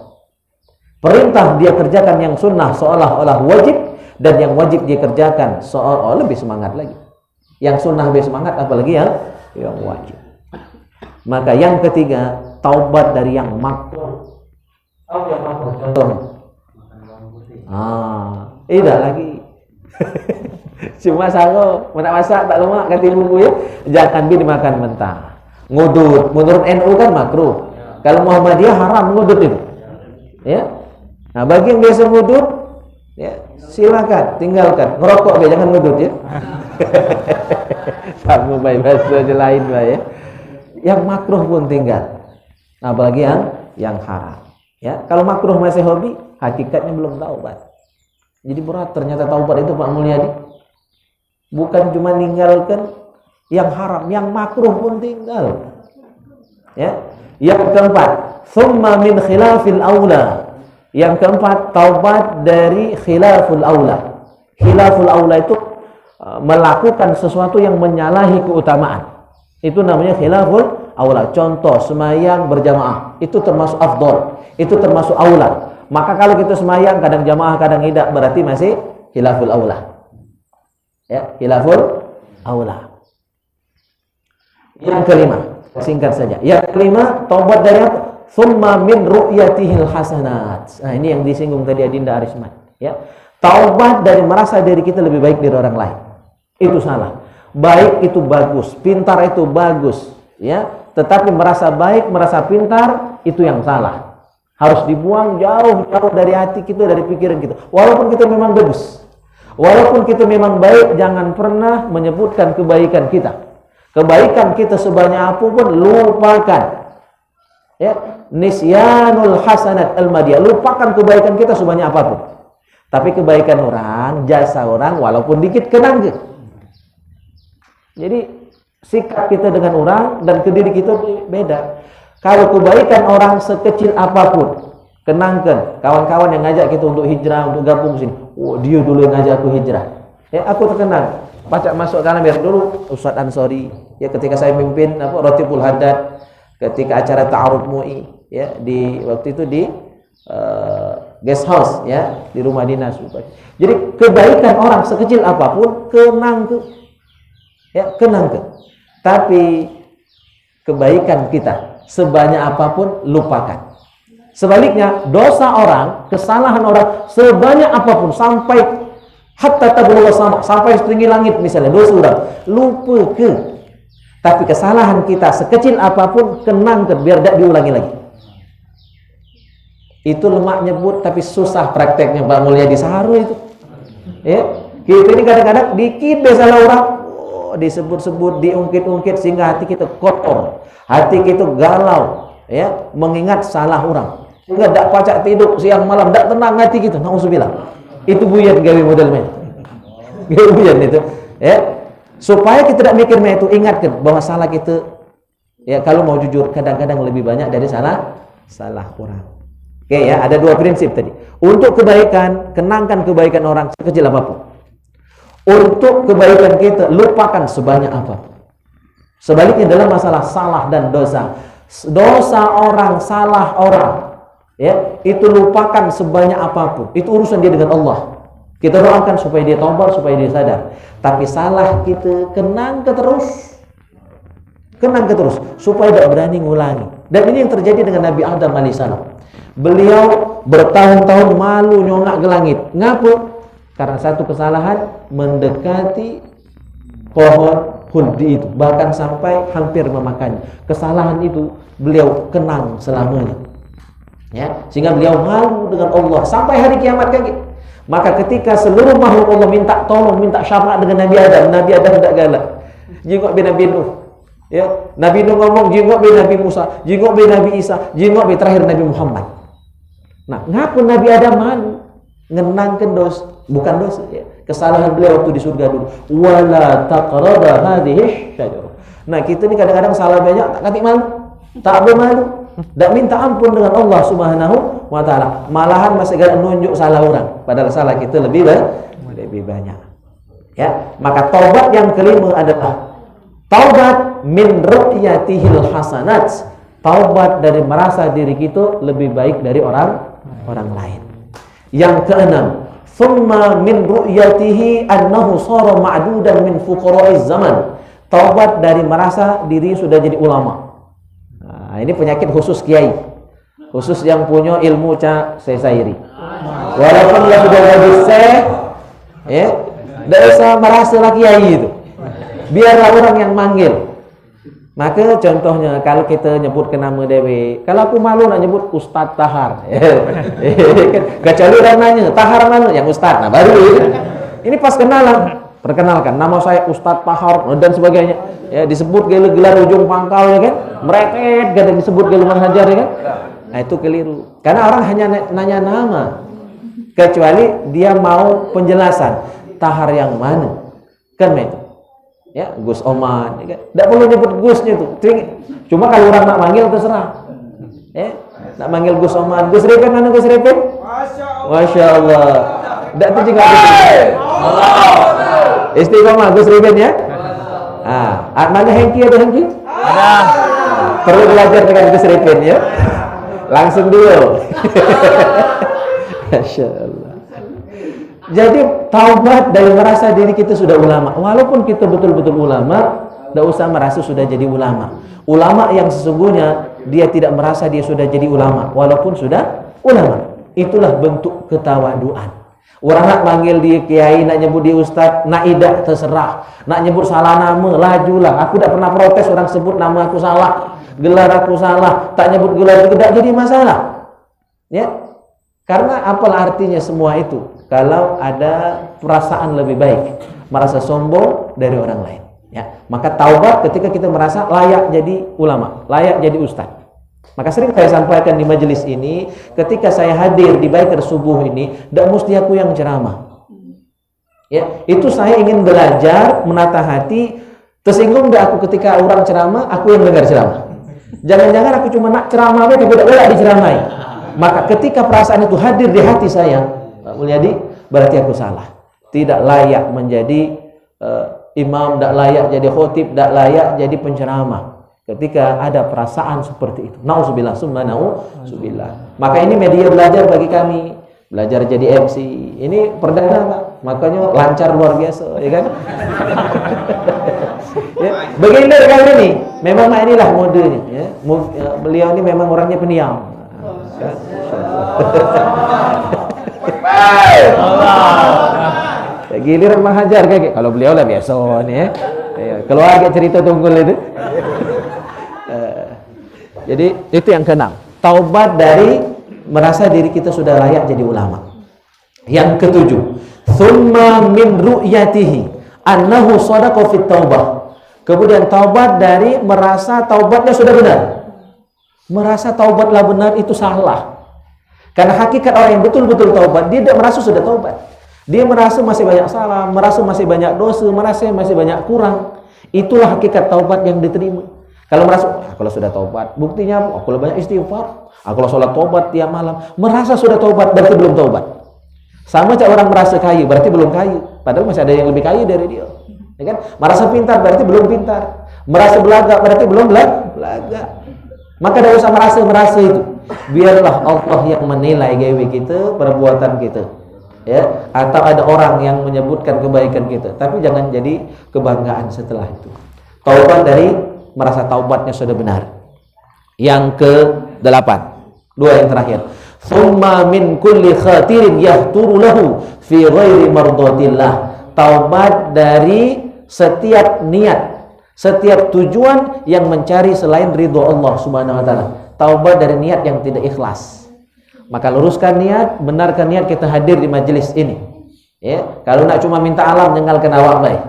Perintah dia kerjakan yang sunnah seolah-olah wajib, dan yang wajib dia kerjakan lebih semangat lagi. Yang sunnah lebih semangat, apalagi yang wajib. Maka yang ketiga, taubat dari yang makruh. Yang makruh contoh. Tidak lagi. Cuma sanggup nak masak tak lemak kata ibu ya. Jangan dimakan mentah. Ngudut, menurut NU kan makruh. Kalau Muhammadiyah haram ngudut itu. Ya. Nah, bagi yang biasa ngudut, ya, silakan tinggalkan. Ngerokok ya, jangan ngudut ya. Sama baik bahasa aja lain lah ya. Yang makruh pun tinggal. Nah, apalagi yang haram. Ya, kalau makruh masih hobi, hakikatnya belum taubat. Jadi berat ternyata taubat itu Pak Mulyadi. Bukan cuma ninggalkan yang haram, yang makruh pun tinggal. Ya. Yang keempat, thumma min khilafil aula. Yang keempat, taubat dari khilaful aula. Khilaful aula itu melakukan sesuatu yang menyalahi keutamaan. Itu namanya khilaful aula. Contoh, semayang berjamaah, itu termasuk afdol, itu termasuk aula. Maka kalau kita semayang kadang jamaah kadang tidak, berarti masih khilaful aula. Ya, khilaful aula. Yang kelima, singkat saja. Yang kelima, taubat dari apa? Thumma min ru'yatihil hasanat. Nah, ini yang disinggung tadi Adinda Arisman, ya. Taubat dari merasa diri kita lebih baik dari orang lain. Itu salah. Baik itu bagus, pintar itu bagus, ya. Tetapi merasa baik, merasa pintar itu yang salah. Harus dibuang jauh-jauh dari hati kita, dari pikiran kita. Walaupun kita memang bagus, walaupun kita memang baik, jangan pernah menyebutkan kebaikan kita. Kebaikan kita sebanyak apapun lupakan. Ya, nisyanul hasanat al-madiyah. Lupakan kebaikan kita sebanyak apapun. Tapi kebaikan orang, jasa orang, walaupun dikit, kenang ke. Jadi sikap kita dengan orang dan ke diri kita beda. Kalau kebaikan orang sekecil apapun, kenangkan kawan-kawan yang ngajak kita untuk hijrah, untuk gabung sini. Oh, dia dulu yang ngajak aku hijrah. Ya, aku terkenal. Pacak masuk kanan biar dulu Ustaz Ansori. Ya, ketika saya mimpin Rotibul Haddad, ketika acara Ta'aruf MUI, ya, di waktu itu di guest house, ya, di rumah dinas. Jadi kebaikan orang sekecil apapun kenang ke. Ya, kenang ke. Tapi kebaikan kita sebanyak apapun lupakan. Sebaliknya, dosa orang, kesalahan orang sebanyak apapun sampai hatta tablugha sama, sampai setinggi langit misalnya dosa orang, lupa ke. Tapi kesalahan kita sekecil apapun kenang ke biar tidak diulangi lagi. Itu lemak nyebut tapi susah prakteknya Pak Mulyadi Saharu itu. Ya, kita ini kadang-kadang dikit salah orang, disebut-sebut, diungkit-ungkit sehingga hati kita kotor. Hati kita galau, ya, mengingat salah orang. Sehingga tak pacak tidur siang malam, tak tenang hati kita. Nauzubillah. Itu buyan gawe model main. Gawe buyan itu, ya. Supaya kita tidak mikir itu, ingatkan bahwa salah kita, ya, kalau mau jujur kadang-kadang lebih banyak dari salah orang. Oke, ya, ada dua prinsip tadi. Untuk kebaikan, kenangkan kebaikan orang sekecil apapun. Untuk kebaikan kita, lupakan sebanyak apapun. Sebaliknya dalam masalah salah dan dosa, dosa orang, salah orang, ya, itu lupakan sebanyak apapun. Itu urusan dia dengan Allah. Kita doakan supaya dia taubat, supaya dia sadar. Tapi salah kita kenang ke terus, supaya tidak berani ngulangi. Dan ini yang terjadi dengan Nabi Adam alaihissalam. Beliau bertahun-tahun malu nyongak ke langit. Ngapa? Karena satu kesalahan mendekati pohon khuldi itu, bahkan sampai hampir memakannya. Kesalahan itu beliau kenang selamanya, ya, sehingga beliau malu dengan Allah sampai hari kiamat kaget. Maka ketika seluruh makhluk Allah minta tolong, minta syafaat dengan Nabi Adam tidak galak. Jengok bin Nabi Nuh, ya, Nabi Nuh ngomong jengok bin Nabi Musa, jengok bin Nabi Isa, jengok bin terakhir Nabi Muhammad. Nah, ngapa Nabi Adam malu? Ngenangkan dosa, bukan dosa, ya, kesalahan beliau waktu di surga dulu. Wala taqraba hadhihi syajarah. Nah, kita ini kadang-kadang salah banyak, tak katik malu, tak bermalu, tak minta ampun dengan Allah Subhanahu wa taala. Malahan masih gak nunjuk salah orang, padahal salah kita lebih banyak. Ya, maka taubat yang kelima adalah taubat min ru'yatihil hasanat. Taubat dari merasa diri kita lebih baik dari orang lain. Yang keenam, thumma min ru'yatihi annahu sara ma'dudan min fuqara'iz zaman. Taubat dari merasa diri sudah jadi ulama. Nah, ini penyakit khusus kiai, khusus yang punya ilmu Syekh. Walaupun dia sudah jadi syekh, ya, tidak usah merasa lah kiai itu. Biarlah orang yang manggil. Maka contohnya kalau kita nyebut ke nama dewe, kalau aku malu nak nyebut Ustadz Tahar, kecuali orang nanya Tahar mana yang Ustadz, nah baru ini pas kenalan. Perkenalkan, nama saya Ustadz Tahar dan sebagainya. Ya, disebut gelar ujung pangkal, ya kan? Meretet, gak ada disebut gelar hajar, ya kan? Nah, itu keliru. Karena orang hanya nanya nama, kecuali dia mau penjelasan. Tahar yang mana? Kan itu. Ya, Gus Oman, ya kan? Tidak perlu nyebut Gusnya tuh. Cuma kalau orang nak manggil terserah. Ya, nak manggil Gus Oman, Gus Repin mana Gus Repin? Masya Allah. Tidak tu juga. Istiqomah Gus Repin ya. Mana Hengki ada Hengki? Ada. Perlu belajar dengan Gus Repin ya. Langsung dulu. Masya Allah. Jadi taubat dari merasa diri kita sudah ulama. Walaupun kita betul-betul ulama, tidak usah merasa sudah jadi ulama. Ulama yang sesungguhnya dia tidak merasa dia sudah jadi ulama, walaupun sudah ulama. Itulah bentuk ketawaduan. Orang nak panggil dia kiai, nak nyebut dia ustaz, nak idak terserah. Nak nyebut salah nama, lajulah. Aku tak pernah protes orang sebut nama aku salah, gelar aku salah, tak nyebut gelar itu tidak jadi masalah. Ya. Karena apalah artinya semua itu kalau ada perasaan lebih baik, merasa sombong dari orang lain. Ya. Maka taubat ketika kita merasa layak jadi ulama, layak jadi ustaz. Maka sering saya sampaikan di majelis ini, ketika saya hadir di Baitur Subuh ini, tidak mesti aku yang ceramah. Ya, itu saya ingin belajar menata hati. Tersinggung tidak aku ketika orang ceramah, aku yang dengar ceramah. Jangan-jangan aku cuma nak ceramah, tapi tidak boleh diceramai. Maka ketika perasaan itu hadir di hati saya, Pak Mulyadi, berarti aku salah. Tidak layak menjadi imam, tidak layak jadi khotib, tidak layak jadi penceramah. Ketika ada perasaan seperti itu, nauzubillah summa nauzubillah. Maka ini media belajar bagi kami, belajar jadi MC. Ini perdana Pak, makanya lancar luar biasa, ya kan? Ya, begini kali ini, memang inilah modenya. Ya. Beliau ini memang orangnya pendiam. Ya, giliran menghajar kayak kalau beliau lah biasa nih ya. Keluar kayak cerita tunggul itu. Jadi itu yang keenam, taubat dari merasa diri kita sudah layak jadi ulama. Yang ketujuh, thumma min ru'yatihi annahu shadaqa fit taubah. Kemudian taubat dari merasa taubatnya sudah benar. Merasa taubatlah benar itu salah. Karena hakikat orang yang betul-betul taubat, dia tidak merasa sudah taubat. Dia merasa masih banyak salah, merasa masih banyak dosa, merasa masih banyak kurang. Itulah hakikat taubat yang diterima. Kalau merasa, kalau sudah taubat, buktinya aku banyak istighfar, aku sholat taubat tiap malam, merasa sudah taubat berarti belum taubat. Sama macam orang merasa kaya berarti belum kaya, padahal masih ada yang lebih kaya dari dia. Ya kan? Merasa pintar berarti belum pintar, merasa belaga berarti belum belaga. Maka tidak usah merasa itu. Biarlah Allah yang menilai gawe kita, perbuatan kita. Ya, atau ada orang yang menyebutkan kebaikan kita, tapi jangan jadi kebanggaan setelah itu. Taubat dari merasa taubatnya sudah benar. Yang ke-8, dua yang terakhir. Thumma min kulli khatirin yahturu lahu fi ghairi mardatillah. Taubat dari setiap niat, setiap tujuan yang mencari selain ridho Allah Subhanahu wa taala. Taubat dari niat yang tidak ikhlas. Maka luruskan niat, benarkan niat kita hadir di majelis ini. Ya, kalau nak cuma minta alam, nyengalkan awak baik.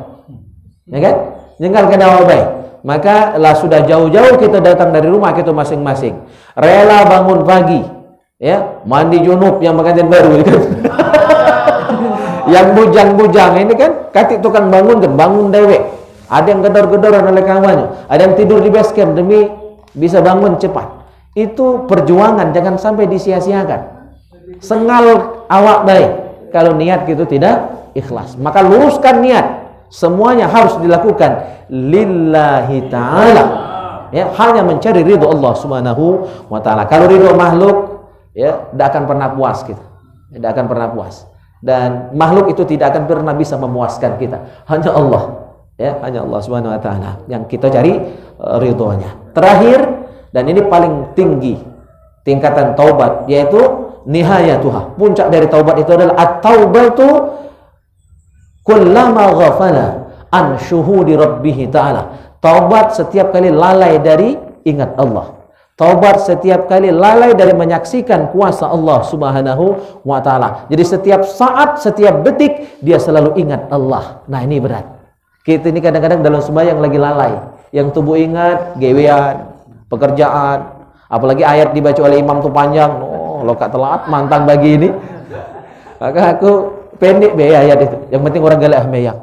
Ya kan? Nyengalkan awak baik. Maka lah sudah jauh-jauh kita datang dari rumah kita masing-masing, rela bangun pagi, ya, mandi junub yang pengantin baru, kan? Yang bujang-bujang ini kan, katik tukang bangun kan, bangun dewek. Ada yang gedor-gedoran oleh kawannya, ada yang tidur di base camp demi bisa bangun cepat. Itu perjuangan, jangan sampai disia-siakan. Sengal awak baik kalau niat gitu tidak ikhlas. Maka luruskan niat. Semuanya harus dilakukan lillahi ta'ala, ya, hanya mencari ridho Allah Subhanahu wa ta'ala. Kalau ridho makhluk, ya, tidak akan pernah puas kita, tidak akan pernah puas. dan makhluk itu tidak akan pernah bisa memuaskan kita. Hanya Allah, ya, hanya Allah Subhanahu wa taala yang kita cari ridhonya. Terakhir, dan ini paling tinggi tingkatan taubat, yaitu nihayatuha. Puncak dari taubat itu adalah at-taubatu kullama ghafala an syuhudi rabbih ta'ala. Taubat setiap kali lalai dari ingat Allah. Taubat setiap kali lalai dari menyaksikan kuasa Allah Subhanahu wa taala. Jadi setiap saat, setiap detik dia selalu ingat Allah. Nah, ini berat. Kita ini kadang-kadang dalam sembahyang lagi lalai. Yang tubuh ingat gewean, pekerjaan, apalagi ayat dibaca oleh imam tuh panjang. Oh, lokat telat mantang bagi ini. Maka aku pendek be ayat itu. Yang penting orang galak ahmeyak.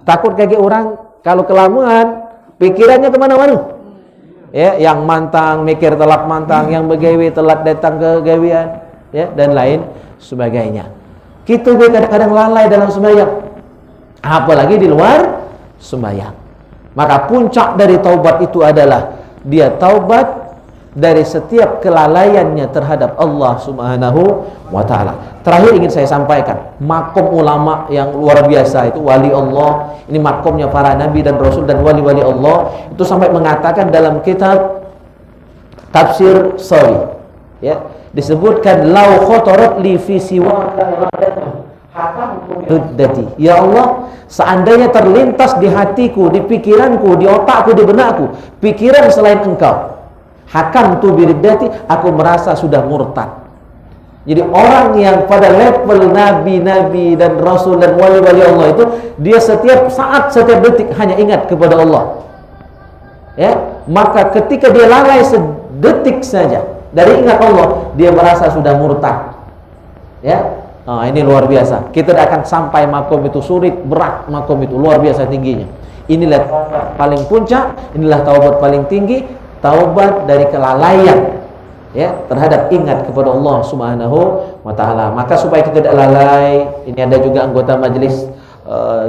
Takut kayak orang kalau kelamaan pikirannya kemana-mana. Ya, yang mantang mikir telat mantang, yang begawe telat datang ke gawean, ya, dan lain sebagainya. Kita kadang-kadang lalai dalam sembahyang, apalagi di luar sembahyang. Maka puncak dari taubat itu adalah dia taubat dari setiap kelalaiannya terhadap Allah Subhanahu wa taala. Terakhir ingin saya sampaikan, makom ulama yang luar biasa itu wali Allah. Ini makomnya para nabi dan rasul dan wali-wali Allah. Itu sampai mengatakan dalam kitab Tafsir Sawi, ya, disebutkan lau khotorat li fi siwa Tuddati. Ya Allah, seandainya terlintas di hatiku, di pikiranku, di otakku, di benakku pikiran selain Engkau, hakam tu biriddati, aku merasa sudah murtad. Jadi orang yang pada level nabi-nabi dan rasul dan wali-wali Allah itu, dia setiap saat, setiap detik hanya ingat kepada Allah. Ya, maka ketika dia lalai sedetik saja dari ingat Allah, dia merasa sudah murtad. Ya, nah, ini luar biasa. Kita tidak akan sampai makom itu, sulit, berat makom itu, luar biasa tingginya. Inilah taubat paling puncak, inilah taubat paling tinggi. Taubat dari kelalaian, ya, terhadap ingat kepada Allah Subhanahu wa taala. Maka supaya kita tidak lalai, ini ada juga anggota majelis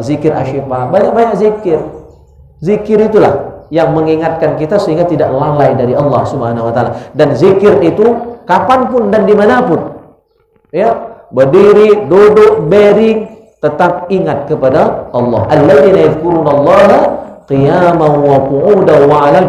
zikir asyifa. Banyak-banyak zikir. Zikir itulah yang mengingatkan kita sehingga tidak lalai dari Allah Subhanahu wa taala. Dan zikir itu kapanpun dan dimanapun, ya, berdiri, duduk, baring, tetap ingat kepada Allah. Alladzina yadhkurunallaha qiyaman wa qu'udan wa 'ala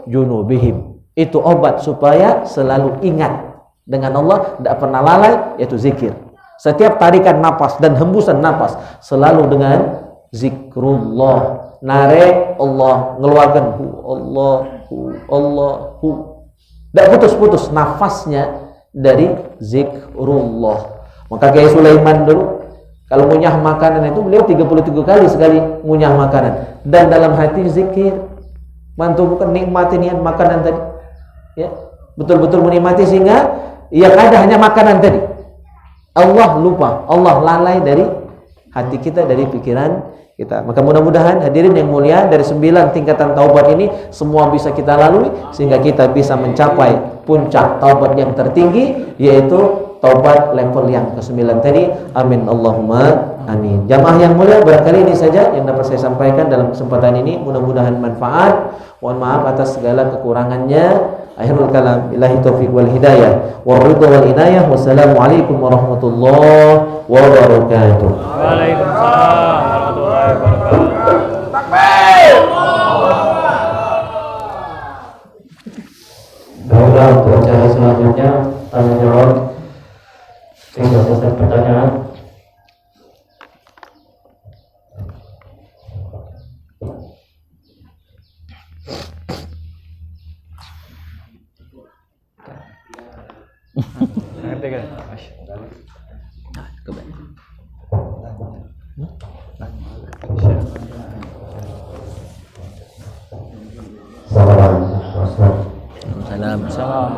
junubihim. Itu obat supaya selalu ingat dengan Allah, tidak pernah lalai, yaitu zikir. Setiap tarikan napas dan hembusan napas selalu dengan zikrullah. Narik Allah, ngeluarkan Allahu. Tidak putus-putus nafasnya dari zikrullah. Maka Kiai Sulaiman dulu kalau ngunyah makanan itu beliau 33 kali sekali ngunyah makanan, dan dalam hati zikir. Mantu bukan nikmati niat makanan tadi, ya, betul-betul menikmati sehingga yang ada hanya makanan tadi. Allah lupa, Allah lalai dari hati kita, dari pikiran kita. Maka mudah-mudahan hadirin yang mulia, dari 9 tingkatan taubat ini semua bisa kita lalui sehingga kita bisa mencapai puncak taubat yang tertinggi, yaitu taubat level yang ke-9 tadi. Amin Allahumma amin. Jamaah yang mulia, barangkali ini saja yang dapat saya sampaikan dalam kesempatan ini. Mudah-mudahan manfaat. Mohon maaf atas segala kekurangannya. Akhirul kalam, billahi taufiq wal hidayah wal ridha wal inayah. Wassalamualaikum warahmatullahi wabarakatuh. Waalaikumsalam warahmatullahi wabarakatuh. Baiklah, untuk acara selanjutnya tanya jawab. Tinggal selesai pertanyaan. Ngerti kan? Salam.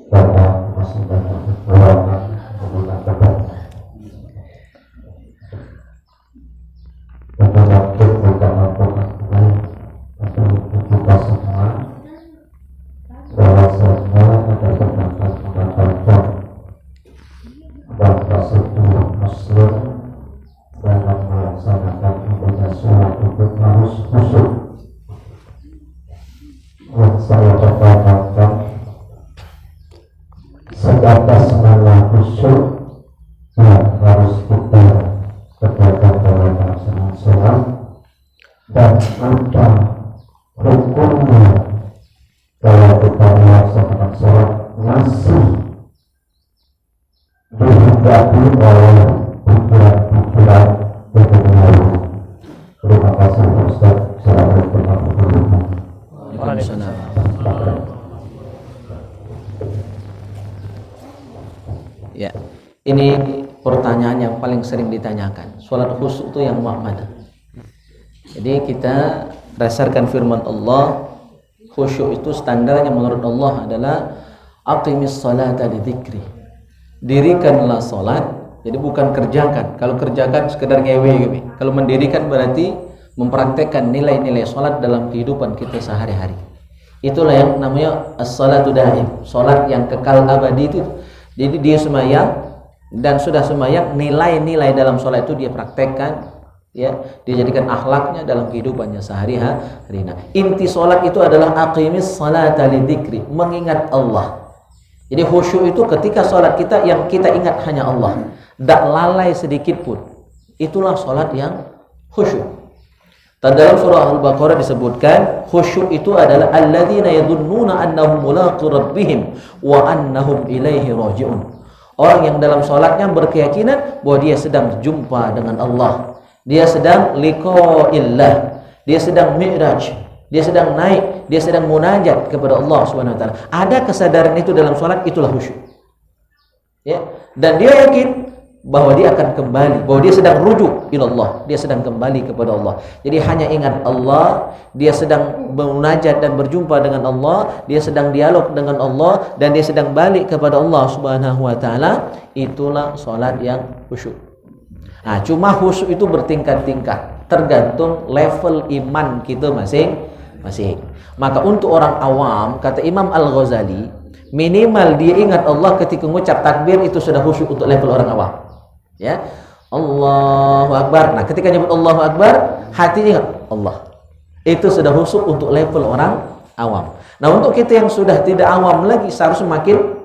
Bapak masih banyak kekurangan hubungan bapak. Bapak yakin bukan mampukan baik untuk kita semua. Bahwasanya ada terdapat mengatakan bahwa setiap muslim dalam melaksanakan ibadah sholat itu harus khusyuk. Yang saya katakan sebatas ini pertanyaan yang paling sering ditanyakan. Salat khusyuk itu yang mana? Jadi kita berdasarkan firman Allah, khusyuk itu standarnya menurut Allah adalah aqimis salata li dzikri. Dirikanlah salat, jadi bukan kerjakan. Kalau kerjakan sekedar ngewe. Kalau mendirikan berarti mempraktekkan nilai-nilai salat dalam kehidupan kita sehari-hari. Itulah yang namanya as-salatu daim, salat yang kekal abadi itu. Jadi dia sembahyang dan sudah sembahyang, nilai-nilai dalam salat itu dia praktekkan, ya, dia jadikan akhlaknya dalam kehidupannya sehari-hari. Nah, inti salat itu adalah aqimis salata li dzikri, mengingat Allah. Jadi khusyuk itu ketika salat kita yang kita ingat hanya Allah, tak lalai sedikit pun. Itulah salat yang khusyuk. Dalam surah Al-Baqarah disebutkan khusyuk itu adalah alladzina yadhunnuna annahum mulaqu rabbihim wa annahum ilaihi raji'un. Orang yang dalam salatnya berkeyakinan bahwa dia sedang jumpa dengan Allah. Dia sedang liqa'illah. Dia sedang mi'raj. Dia sedang naik, dia sedang munajat kepada Allah Subhanahu wa taala. Ada kesadaran itu dalam salat, itulah khusyuk. Ya, dan dia yakin bahwa dia akan kembali, bahwa dia sedang rujuk ila Allah, dia sedang kembali kepada Allah. Jadi hanya ingat Allah, dia sedang munajat dan berjumpa dengan Allah, dia sedang dialog dengan Allah, dan dia sedang balik kepada Allah Subhanahu wa taala. Itulah salat yang khusyuk. Nah, cuma khusyuk itu bertingkat-tingkat, tergantung level iman kita masing-masing. Maka untuk orang awam, kata Imam Al-Ghazali, minimal dia ingat Allah ketika mengucap takbir, itu sudah khusyuk untuk level orang awam. Ya, Allahu Akbar. Nah, ketika nyebut Allahu Akbar, hatinya ingat Allah. Itu sudah khusyuk untuk level orang awam. Nah, untuk kita yang sudah tidak awam lagi, seharusnya makin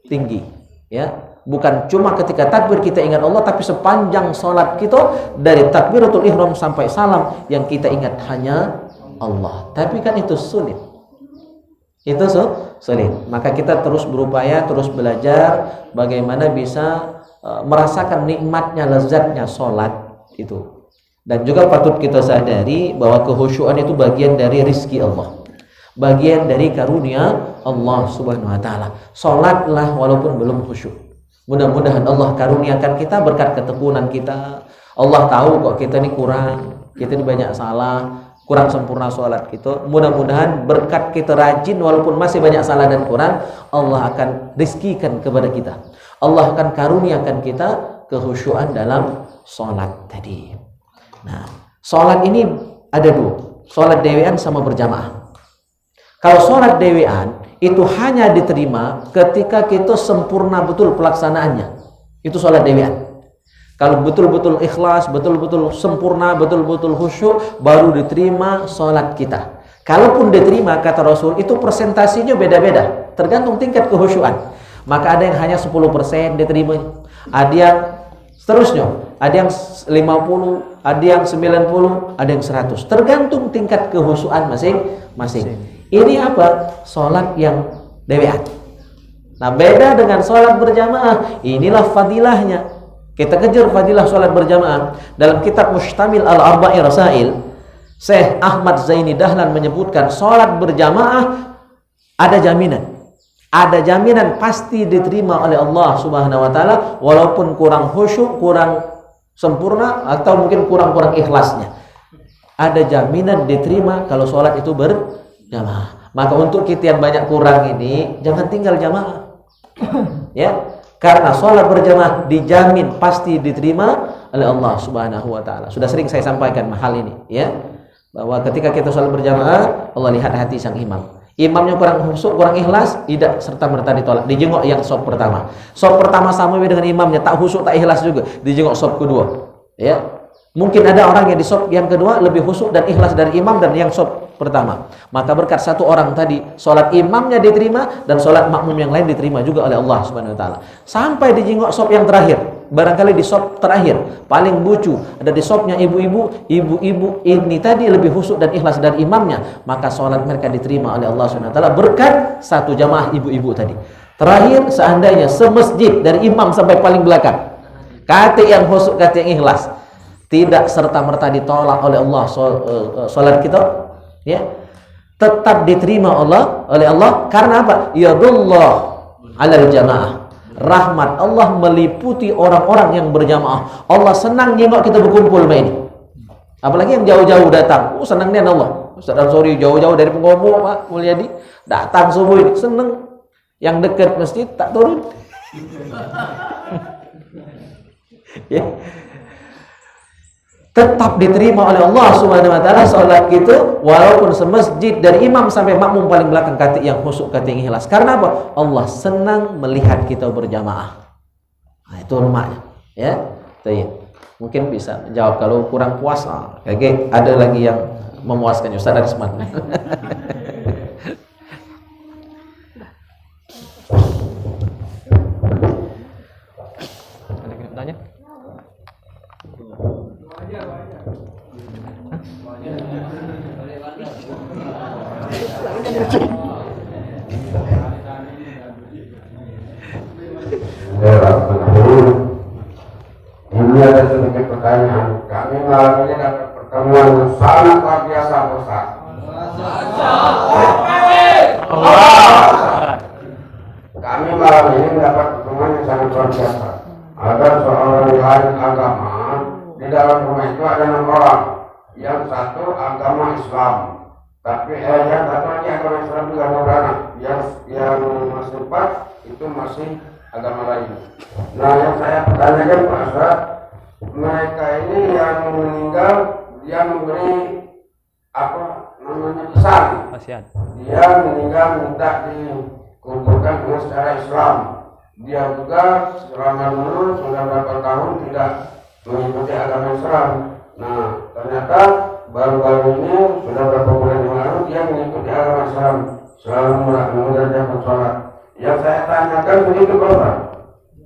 tinggi. Ya, bukan cuma ketika takbir kita ingat Allah, tapi sepanjang salat kita dari takbiratul ihram sampai salam yang kita ingat hanya Allah. Tapi kan itu sulit. Itu sulit. Maka kita terus berupaya, terus belajar bagaimana bisa merasakan nikmatnya, lezatnya salat itu. Dan juga patut kita sadari bahwa kehusyuan itu bagian dari rizki Allah, bagian dari karunia Allah Subhanahu wa taala. Salatlah walaupun belum khusyuk. Mudah-mudahan Allah karuniakan kita berkat ketekunan kita. Allah tahu kok kita ini kurang, kita ini banyak salah, kurang sempurna salat kita. Mudah-mudahan berkat kita rajin walaupun masih banyak salah dan kurang, Allah akan rizkikan kepada kita. Allah akan karuniakan kita kehusyuan dalam salat tadi. Nah, salat ini ada dua, salat dewean sama berjamaah. Kalau salat dewean itu hanya diterima ketika kita sempurna betul pelaksanaannya. Itu salat dewean. Kalau betul-betul ikhlas, betul-betul sempurna, betul-betul khusyuk, baru diterima salat kita. Kalaupun diterima, kata Rasul, itu persentasinya beda-beda, tergantung tingkat kehusyuan. Maka ada yang hanya 10% diterima, ada yang seterusnya, ada yang 50, ada yang 90, ada yang 100, tergantung tingkat kehusyuan masing-masing. Ini apa? Salat yang dewean. Nah, beda dengan salat berjamaah. Inilah fadilahnya. Kita kejar fadilah salat berjamaah. Dalam kitab Mustamil Al-Arba'i Rasail, Syekh Ahmad Zaini Dahlan menyebutkan salat berjamaah ada jaminan. Ada jaminan pasti diterima oleh Allah Subhanahu wa taala walaupun kurang khusyuk, kurang sempurna, atau mungkin kurang-kurang ikhlasnya. Ada jaminan diterima kalau sholat itu berjamaah. Maka untuk kita yang banyak kurang ini, jangan tinggal jamaah. Ya, karena sholat berjamaah dijamin pasti diterima oleh Allah Subhanahu wa taala. Sudah sering saya sampaikan hal ini, ya. Bahwa ketika kita sholat berjamaah, Allah lihat hati sang imam. Imamnya kurang khusyuk, kurang ikhlas, tidak serta-merta ditolak. Dijengok yang sop pertama. Sop pertama sama dengan imamnya, tak khusyuk, tak ikhlas juga, dijengok sop kedua. Ya. Mungkin ada orang yang di sop yang kedua lebih khusyuk dan ikhlas dari imam dan yang sop pertama. Maka berkat satu orang tadi, sholat imamnya diterima dan sholat makmum yang lain diterima juga oleh Allah Subhanahu wa taala. Sampai dijengok sop yang terakhir. Barangkali di sop terakhir paling bucu ada di sopnya ibu-ibu ini tadi lebih khusyuk dan ikhlas dari imamnya, maka sholat mereka diterima oleh Allah Subhanahu wa taala berkat satu jamaah ibu-ibu tadi. Terakhir, seandainya semasjid dari imam sampai paling belakang, kata yang khusyuk, kata yang ikhlas, tidak serta-merta ditolak oleh Allah sholat kita, ya, tetap diterima oleh Allah karena apa? Yadullah 'alal jamaah. rahmat Allah meliputi orang-orang yang berjamaah. Allah senang jengok kita berkumpul ini. Apalagi yang jauh-jauh datang. Senang dia Allah. Ustaz Ansori jauh-jauh dari Pengobo Pak Mulyadi datang subuh ini, senang. Yang dekat masjid tak turun. Ya. Tetap diterima oleh Allah Subhanahu wa taala salat gitu walaupun semasjid dari imam sampai makmum paling belakang kata yang khusyuk kata yang ikhlas. Karena apa? Allah senang melihat kita berjamaah. Nah, itu rumahnya. Ya. Baik. Mungkin bisa jawab kalau kurang puas. Oke, ada lagi yang memuaskan Ustaz Arisman. Tanya. Ini ada sedikit pertanyaan. Kami malam ini dapat pertemuan yang sangat luar biasa besar. Kami malam ini mendapat pertemuan yang sangat luar biasa. Ada seorang lain agama di dalam rumah itu ada 6 orang. Yang satu agama Islam, tapi yang satu lagi agama Islam juga ada beranak. Yang masih 4 itu masih agama lain. Nah, yang saya pertanyakan Pak Ustaz, mereka ini yang meninggal dia memberi apa namanya pesan. Dia meninggal minta dikumpulkan dengan secara Islam. Dia juga selama dulu sudah berapa tahun tidak mengikuti agama Islam. Nah, ternyata baru-baru ini sudah berapa bulan yang lalu dia mengikuti agama Islam, selalu mengerjakan sholat. Yang saya tanyakan begitu Bapak,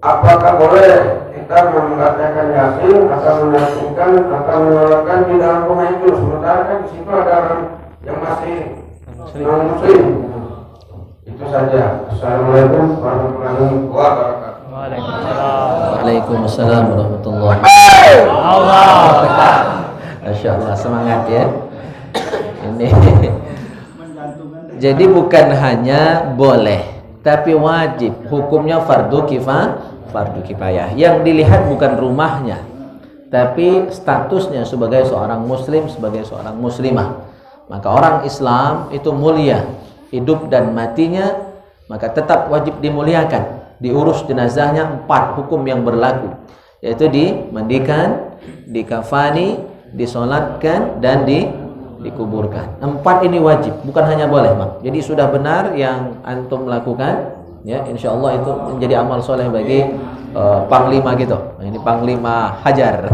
apakah boleh kita membacakan Yasin atau menyaksikan atau menolakkan di dalam rumah itu, sementara kan di situ ada orang yang masih non-muslim. Itu saja. Assalamualaikum warahmatullahi wabarakatuh. Waalaikumsalam warahmatullahi Allah. Masya Allah, semangat ya. Ini jadi bukan hanya boleh, tapi wajib. Hukumnya fardu kifayah. Yang dilihat bukan rumahnya, tapi statusnya sebagai seorang muslim, sebagai seorang muslimah. Maka orang Islam itu mulia, hidup dan matinya, maka tetap wajib dimuliakan. Diurus jenazahnya 4 hukum yang berlaku, yaitu dimandikan, dikafani, disolatkan, dan dikuburkan. 4 ini wajib, bukan hanya boleh, Bang. Jadi sudah benar yang antum lakukan, ya, insya Allah itu menjadi amal soleh bagi panglima gitu. Nah, ini panglima Hajar.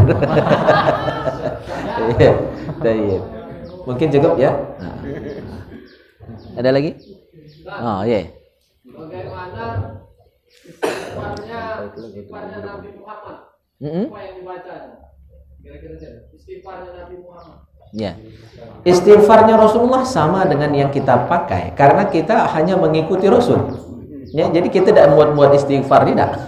Mungkin cukup ya. Nah. Ada lagi? Oh ya. Bagaimana istighfarnya Nabi Muhammad? Apa yang dibaca? Kira-kira istighfarnya Nabi Muhammad. Ya. Istighfarnya Rasulullah sama dengan yang kita pakai karena kita hanya mengikuti Rasul. Ya, jadi kita tidak buat istighfar tidak.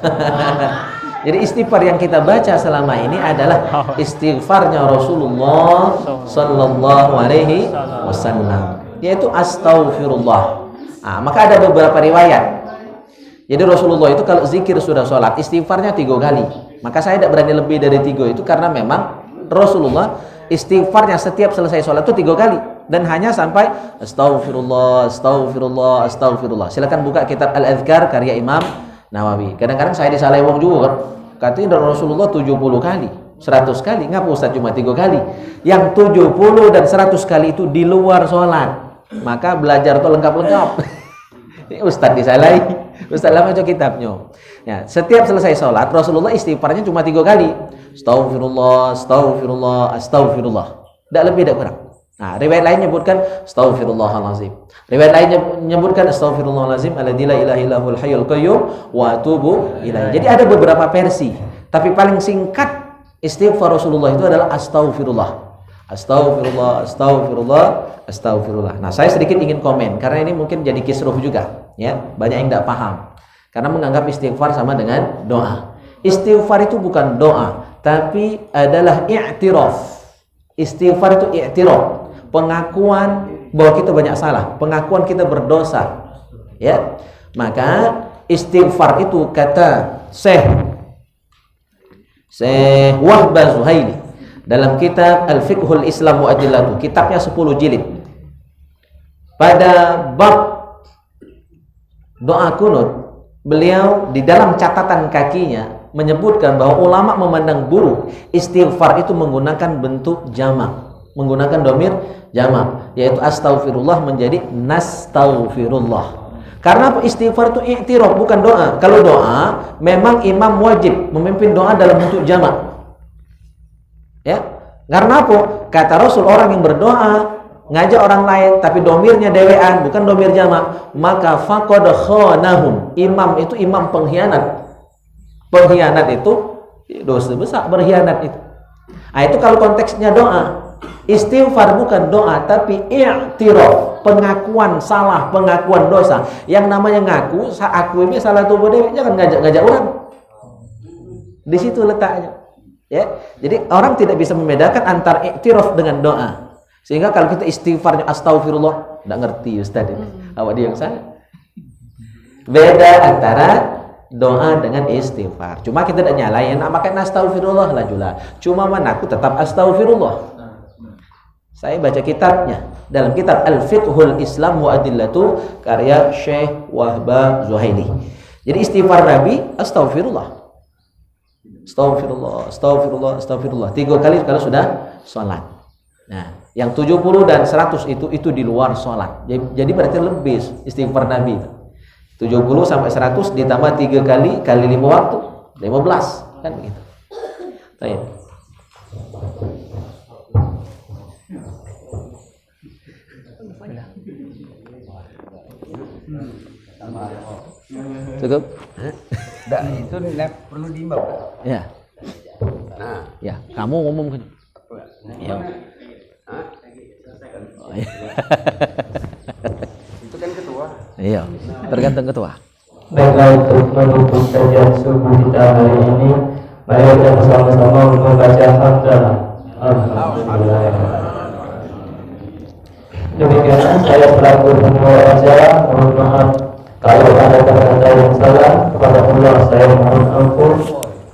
Jadi istighfar yang kita baca selama ini adalah istighfarnya Rasulullah sallallahu alaihi wasallam, yaitu astaghfirullah. Nah, maka ada beberapa riwayat. Jadi Rasulullah itu kalau zikir sudah sholat, istighfarnya 3 kali. Maka saya tidak berani lebih dari 3 itu karena memang Rasulullah istighfarnya setiap selesai sholat itu 3 kali dan hanya sampai astaghfirullah, astaghfirullah, astaghfirullah. Silakan buka kitab Al-Adhkar karya Imam Nawawi. Kadang-kadang saya di Salewong juga kan, katanya Rasulullah 70 kali, 100 kali. Ngapa Ustaz cuma 3 kali? Yang 70 dan 100 kali itu di luar sholat. Maka belajar itu lengkap-lengkap. Ustaz disalahi, Ustaz lama baca kitabnya. Ya, setiap selesai sholat Rasulullah istighfarnya cuma 3 kali. Astaghfirullah, astaghfirullah, astaghfirullah. Tidak lebih, tidak kurang. Nah, riwayat lain menyebutkan astaghfirullahalazim. Riwayat lain menyebutkan astaghfirullahalazim alladzi la ilaha illahul hayyul qayyum wa atubu ilaihi. Jadi ada beberapa versi, tapi paling singkat istighfar Rasulullah itu adalah astaghfirullah. Astaghfirullah, astaghfirullah, astaghfirullah. Nah, saya sedikit ingin komen karena ini mungkin jadi kisruh juga, ya. Banyak yang tidak paham. Karena menganggap istighfar sama dengan doa. Istighfar itu bukan doa, tapi adalah i'tiraf. Istighfar itu i'tiraf, pengakuan bahwa kita banyak salah, pengakuan kita berdosa. Ya. Maka istighfar itu kata Syekh Wahbah Zuhaili dalam kitab Al-Fiqhul Islam wa Adillatuh, kitabnya 10 jilid. Pada bab doa kunut, beliau di dalam catatan kakinya menyebutkan bahwa ulama memandang buruk istighfar itu menggunakan bentuk jamak, menggunakan domir jamak, yaitu astaghfirullah menjadi nastaghfirullah. Karena istighfar itu i'tiraf, bukan doa. Kalau doa memang imam wajib memimpin doa dalam bentuk jamak. Ya, karena apa? Kata Rasul, orang yang berdoa ngajak orang lain tapi domirnya dewean, bukan domir jamak, maka faqad khanahum. Imam itu imam pengkhianat. Pengkhianat itu dosa besar, berkhianat itu. Nah, itu kalau konteksnya doa. Istighfar bukan doa tapi i'tiraf, pengakuan salah, pengakuan dosa. Yang namanya ngaku, aku ini salah tubuh dewi, jangan ngajak orang. Di situ letaknya. Ya. Jadi orang tidak bisa membedakan antara i'tiraf dengan doa. Sehingga kalau kita istighfarnya astagfirullah, enggak ngerti Ustaz ini. Awak dia yang salah. Beda antara doa dengan istighfar. Cuma kita tidak nyalain, nak makan astagfirullah lah jula. Cuma mana aku tetap astagfirullah. Saya baca kitabnya dalam kitab Al-Fiqhul Islam wa Adillatuh karya Syekh Wahbah Zuhaili. Jadi istighfar Nabi astagfirullah. Astagfirullah, astagfirullah, astagfirullah. 3 kali kalau sudah sholat. Nah, yang 70 dan 100 itu di luar sholat. Jadi berarti lebih istighfar Nabi. 70 sampai 100 ditambah 3 kali 5 waktu, 15 kan begitu. Baik. Cukup? Enggak, itu perlu diimbau. Ya. Nah, Ya, kamu ngomong kan. Ya. Oh, iya. itu kan ketua. Iya, tergantung ketua. Baiklah, untuk menutup kajian subuh kita hari ini, mari kita bersama-sama membaca hamdalah. Alhamdulillah. Demikian saya selaku pembawa acara, mohon maaf kalau ada kata-kata yang salah. Kepada Allah saya mohon ampun.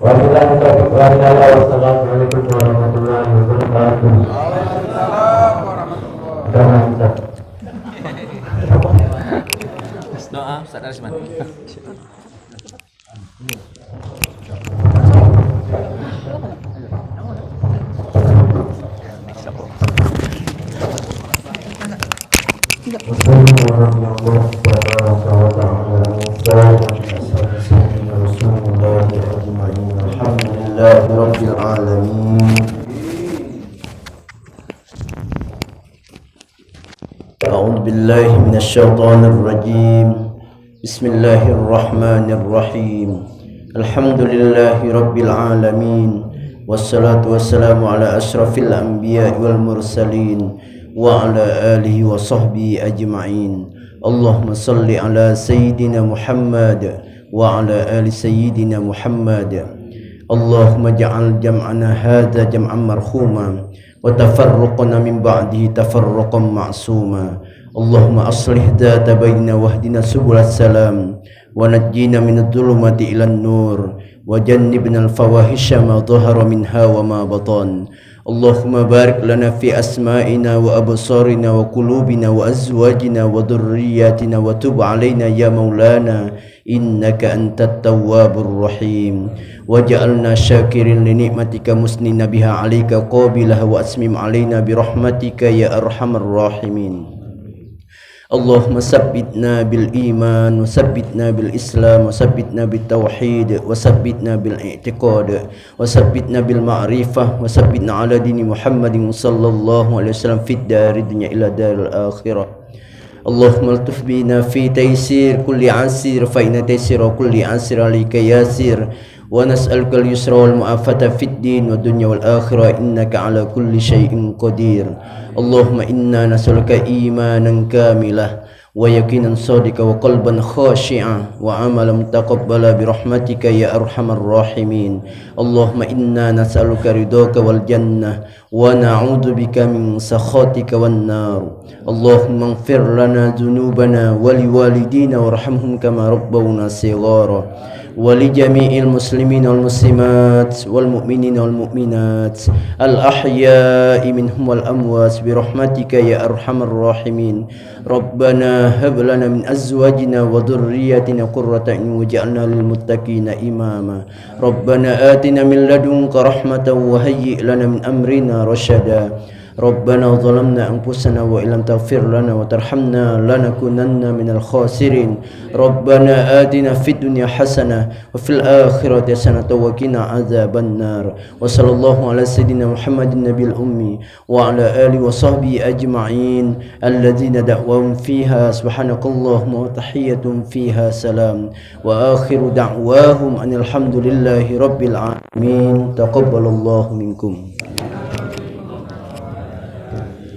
Wabillahi taufiq wal hidayah. Wassalamualaikum warahmatullahi wabarakatuh. Doa Ustaz Arisman. Alhamdulillahirabbil alamin. A'udzu billahi minasyaitonir rajim. Bismillahirrahmanirrahim. Alhamdulillahirabbil alamin. Wassalatu wassalamu ala asyrafil anbiya'i wal mursalin wa ala alihi wa sahbihi ajma'in. Allahumma salli ala sayyidina Muhammad wa ala ali sayyidina Muhammad. Allahumma ja'al jam'ana hadza jam'an marhuma wa tafarruqana min ba'dihi tafarruqan ma'suma. Allahumma aslih dhata bainana wahdina subulas salam wa najjina minadh dhulumati ilan nur wa jannibna al-fawahisha ma dhahara minha wa ma batan. Allahumma barik lana fi asma'ina wa absarina wa qulubina wa azwajina wa dhurriyyatina wa tub alaina ya maulana innaka antat tawwabur rahim. Waj'alna syakirin li ni'matika musnina biha 'alaika qabilah wa asmim 'alaina bi rahmatika ya arhamar rahimin. Allahumma sabbitna bil iman wa sabbitna bil islam wa sabbitna bit tauhid wa sabbitna bil i'tiqad wa sabbitna bil ma'rifah wa sabbitna ala dini Muhammadin sallallahu alaihi wasallam fid dari dunya ila daril akhirah. Allahumma altuf bina fi taysir kulli asir fa inna taysira kulli asir alayka yasir wa nas'aluka al-yusra wal mu'afata fid din wa dunya wal akhirah innaka ala kulli syai'in qadir. Allahumma inna nas'aluka imanan kamilah ويقينا صادقا وقلبا خاشعا وعملا متقبلا برحمتك يا أرحم الراحمين. اللهم إنا نسألك رضاك والجنة ونعوذ بك من سخطك والنار. اللهم اغفر لنا ذنوبنا ولوالدينا وارحمهم كما ربونا صغارا ولجميع المسلمين والمسلمات والمؤمنين والمؤمنات الأحياء منهم والأموات برحمتك يا أرحم الراحمين. ربنا هب لنا من أزواجنا وذرياتنا قرة أعين واجعلنا للمتقين إماما. ربنا آتنا من لدنك رحمة وهيئ لنا من أمرنا رشدا. ربنا ظلمنا أنفسنا وإن لم تغفر لنا وترحمنا لنكونن من الخاسرين. ربنا آتنا في الدنيا حسنة وفي الآخرة حسنة وقنا عذاب النار. وصلى الله على سيدنا محمد النبي الأمي وعلى آله وصحبه أجمعين الذين دعواهم فيها سبحانك اللهم وتحية فيها سلام وآخر دعواهم أن الحمد لله رب العالمين. تقبل الله منكم.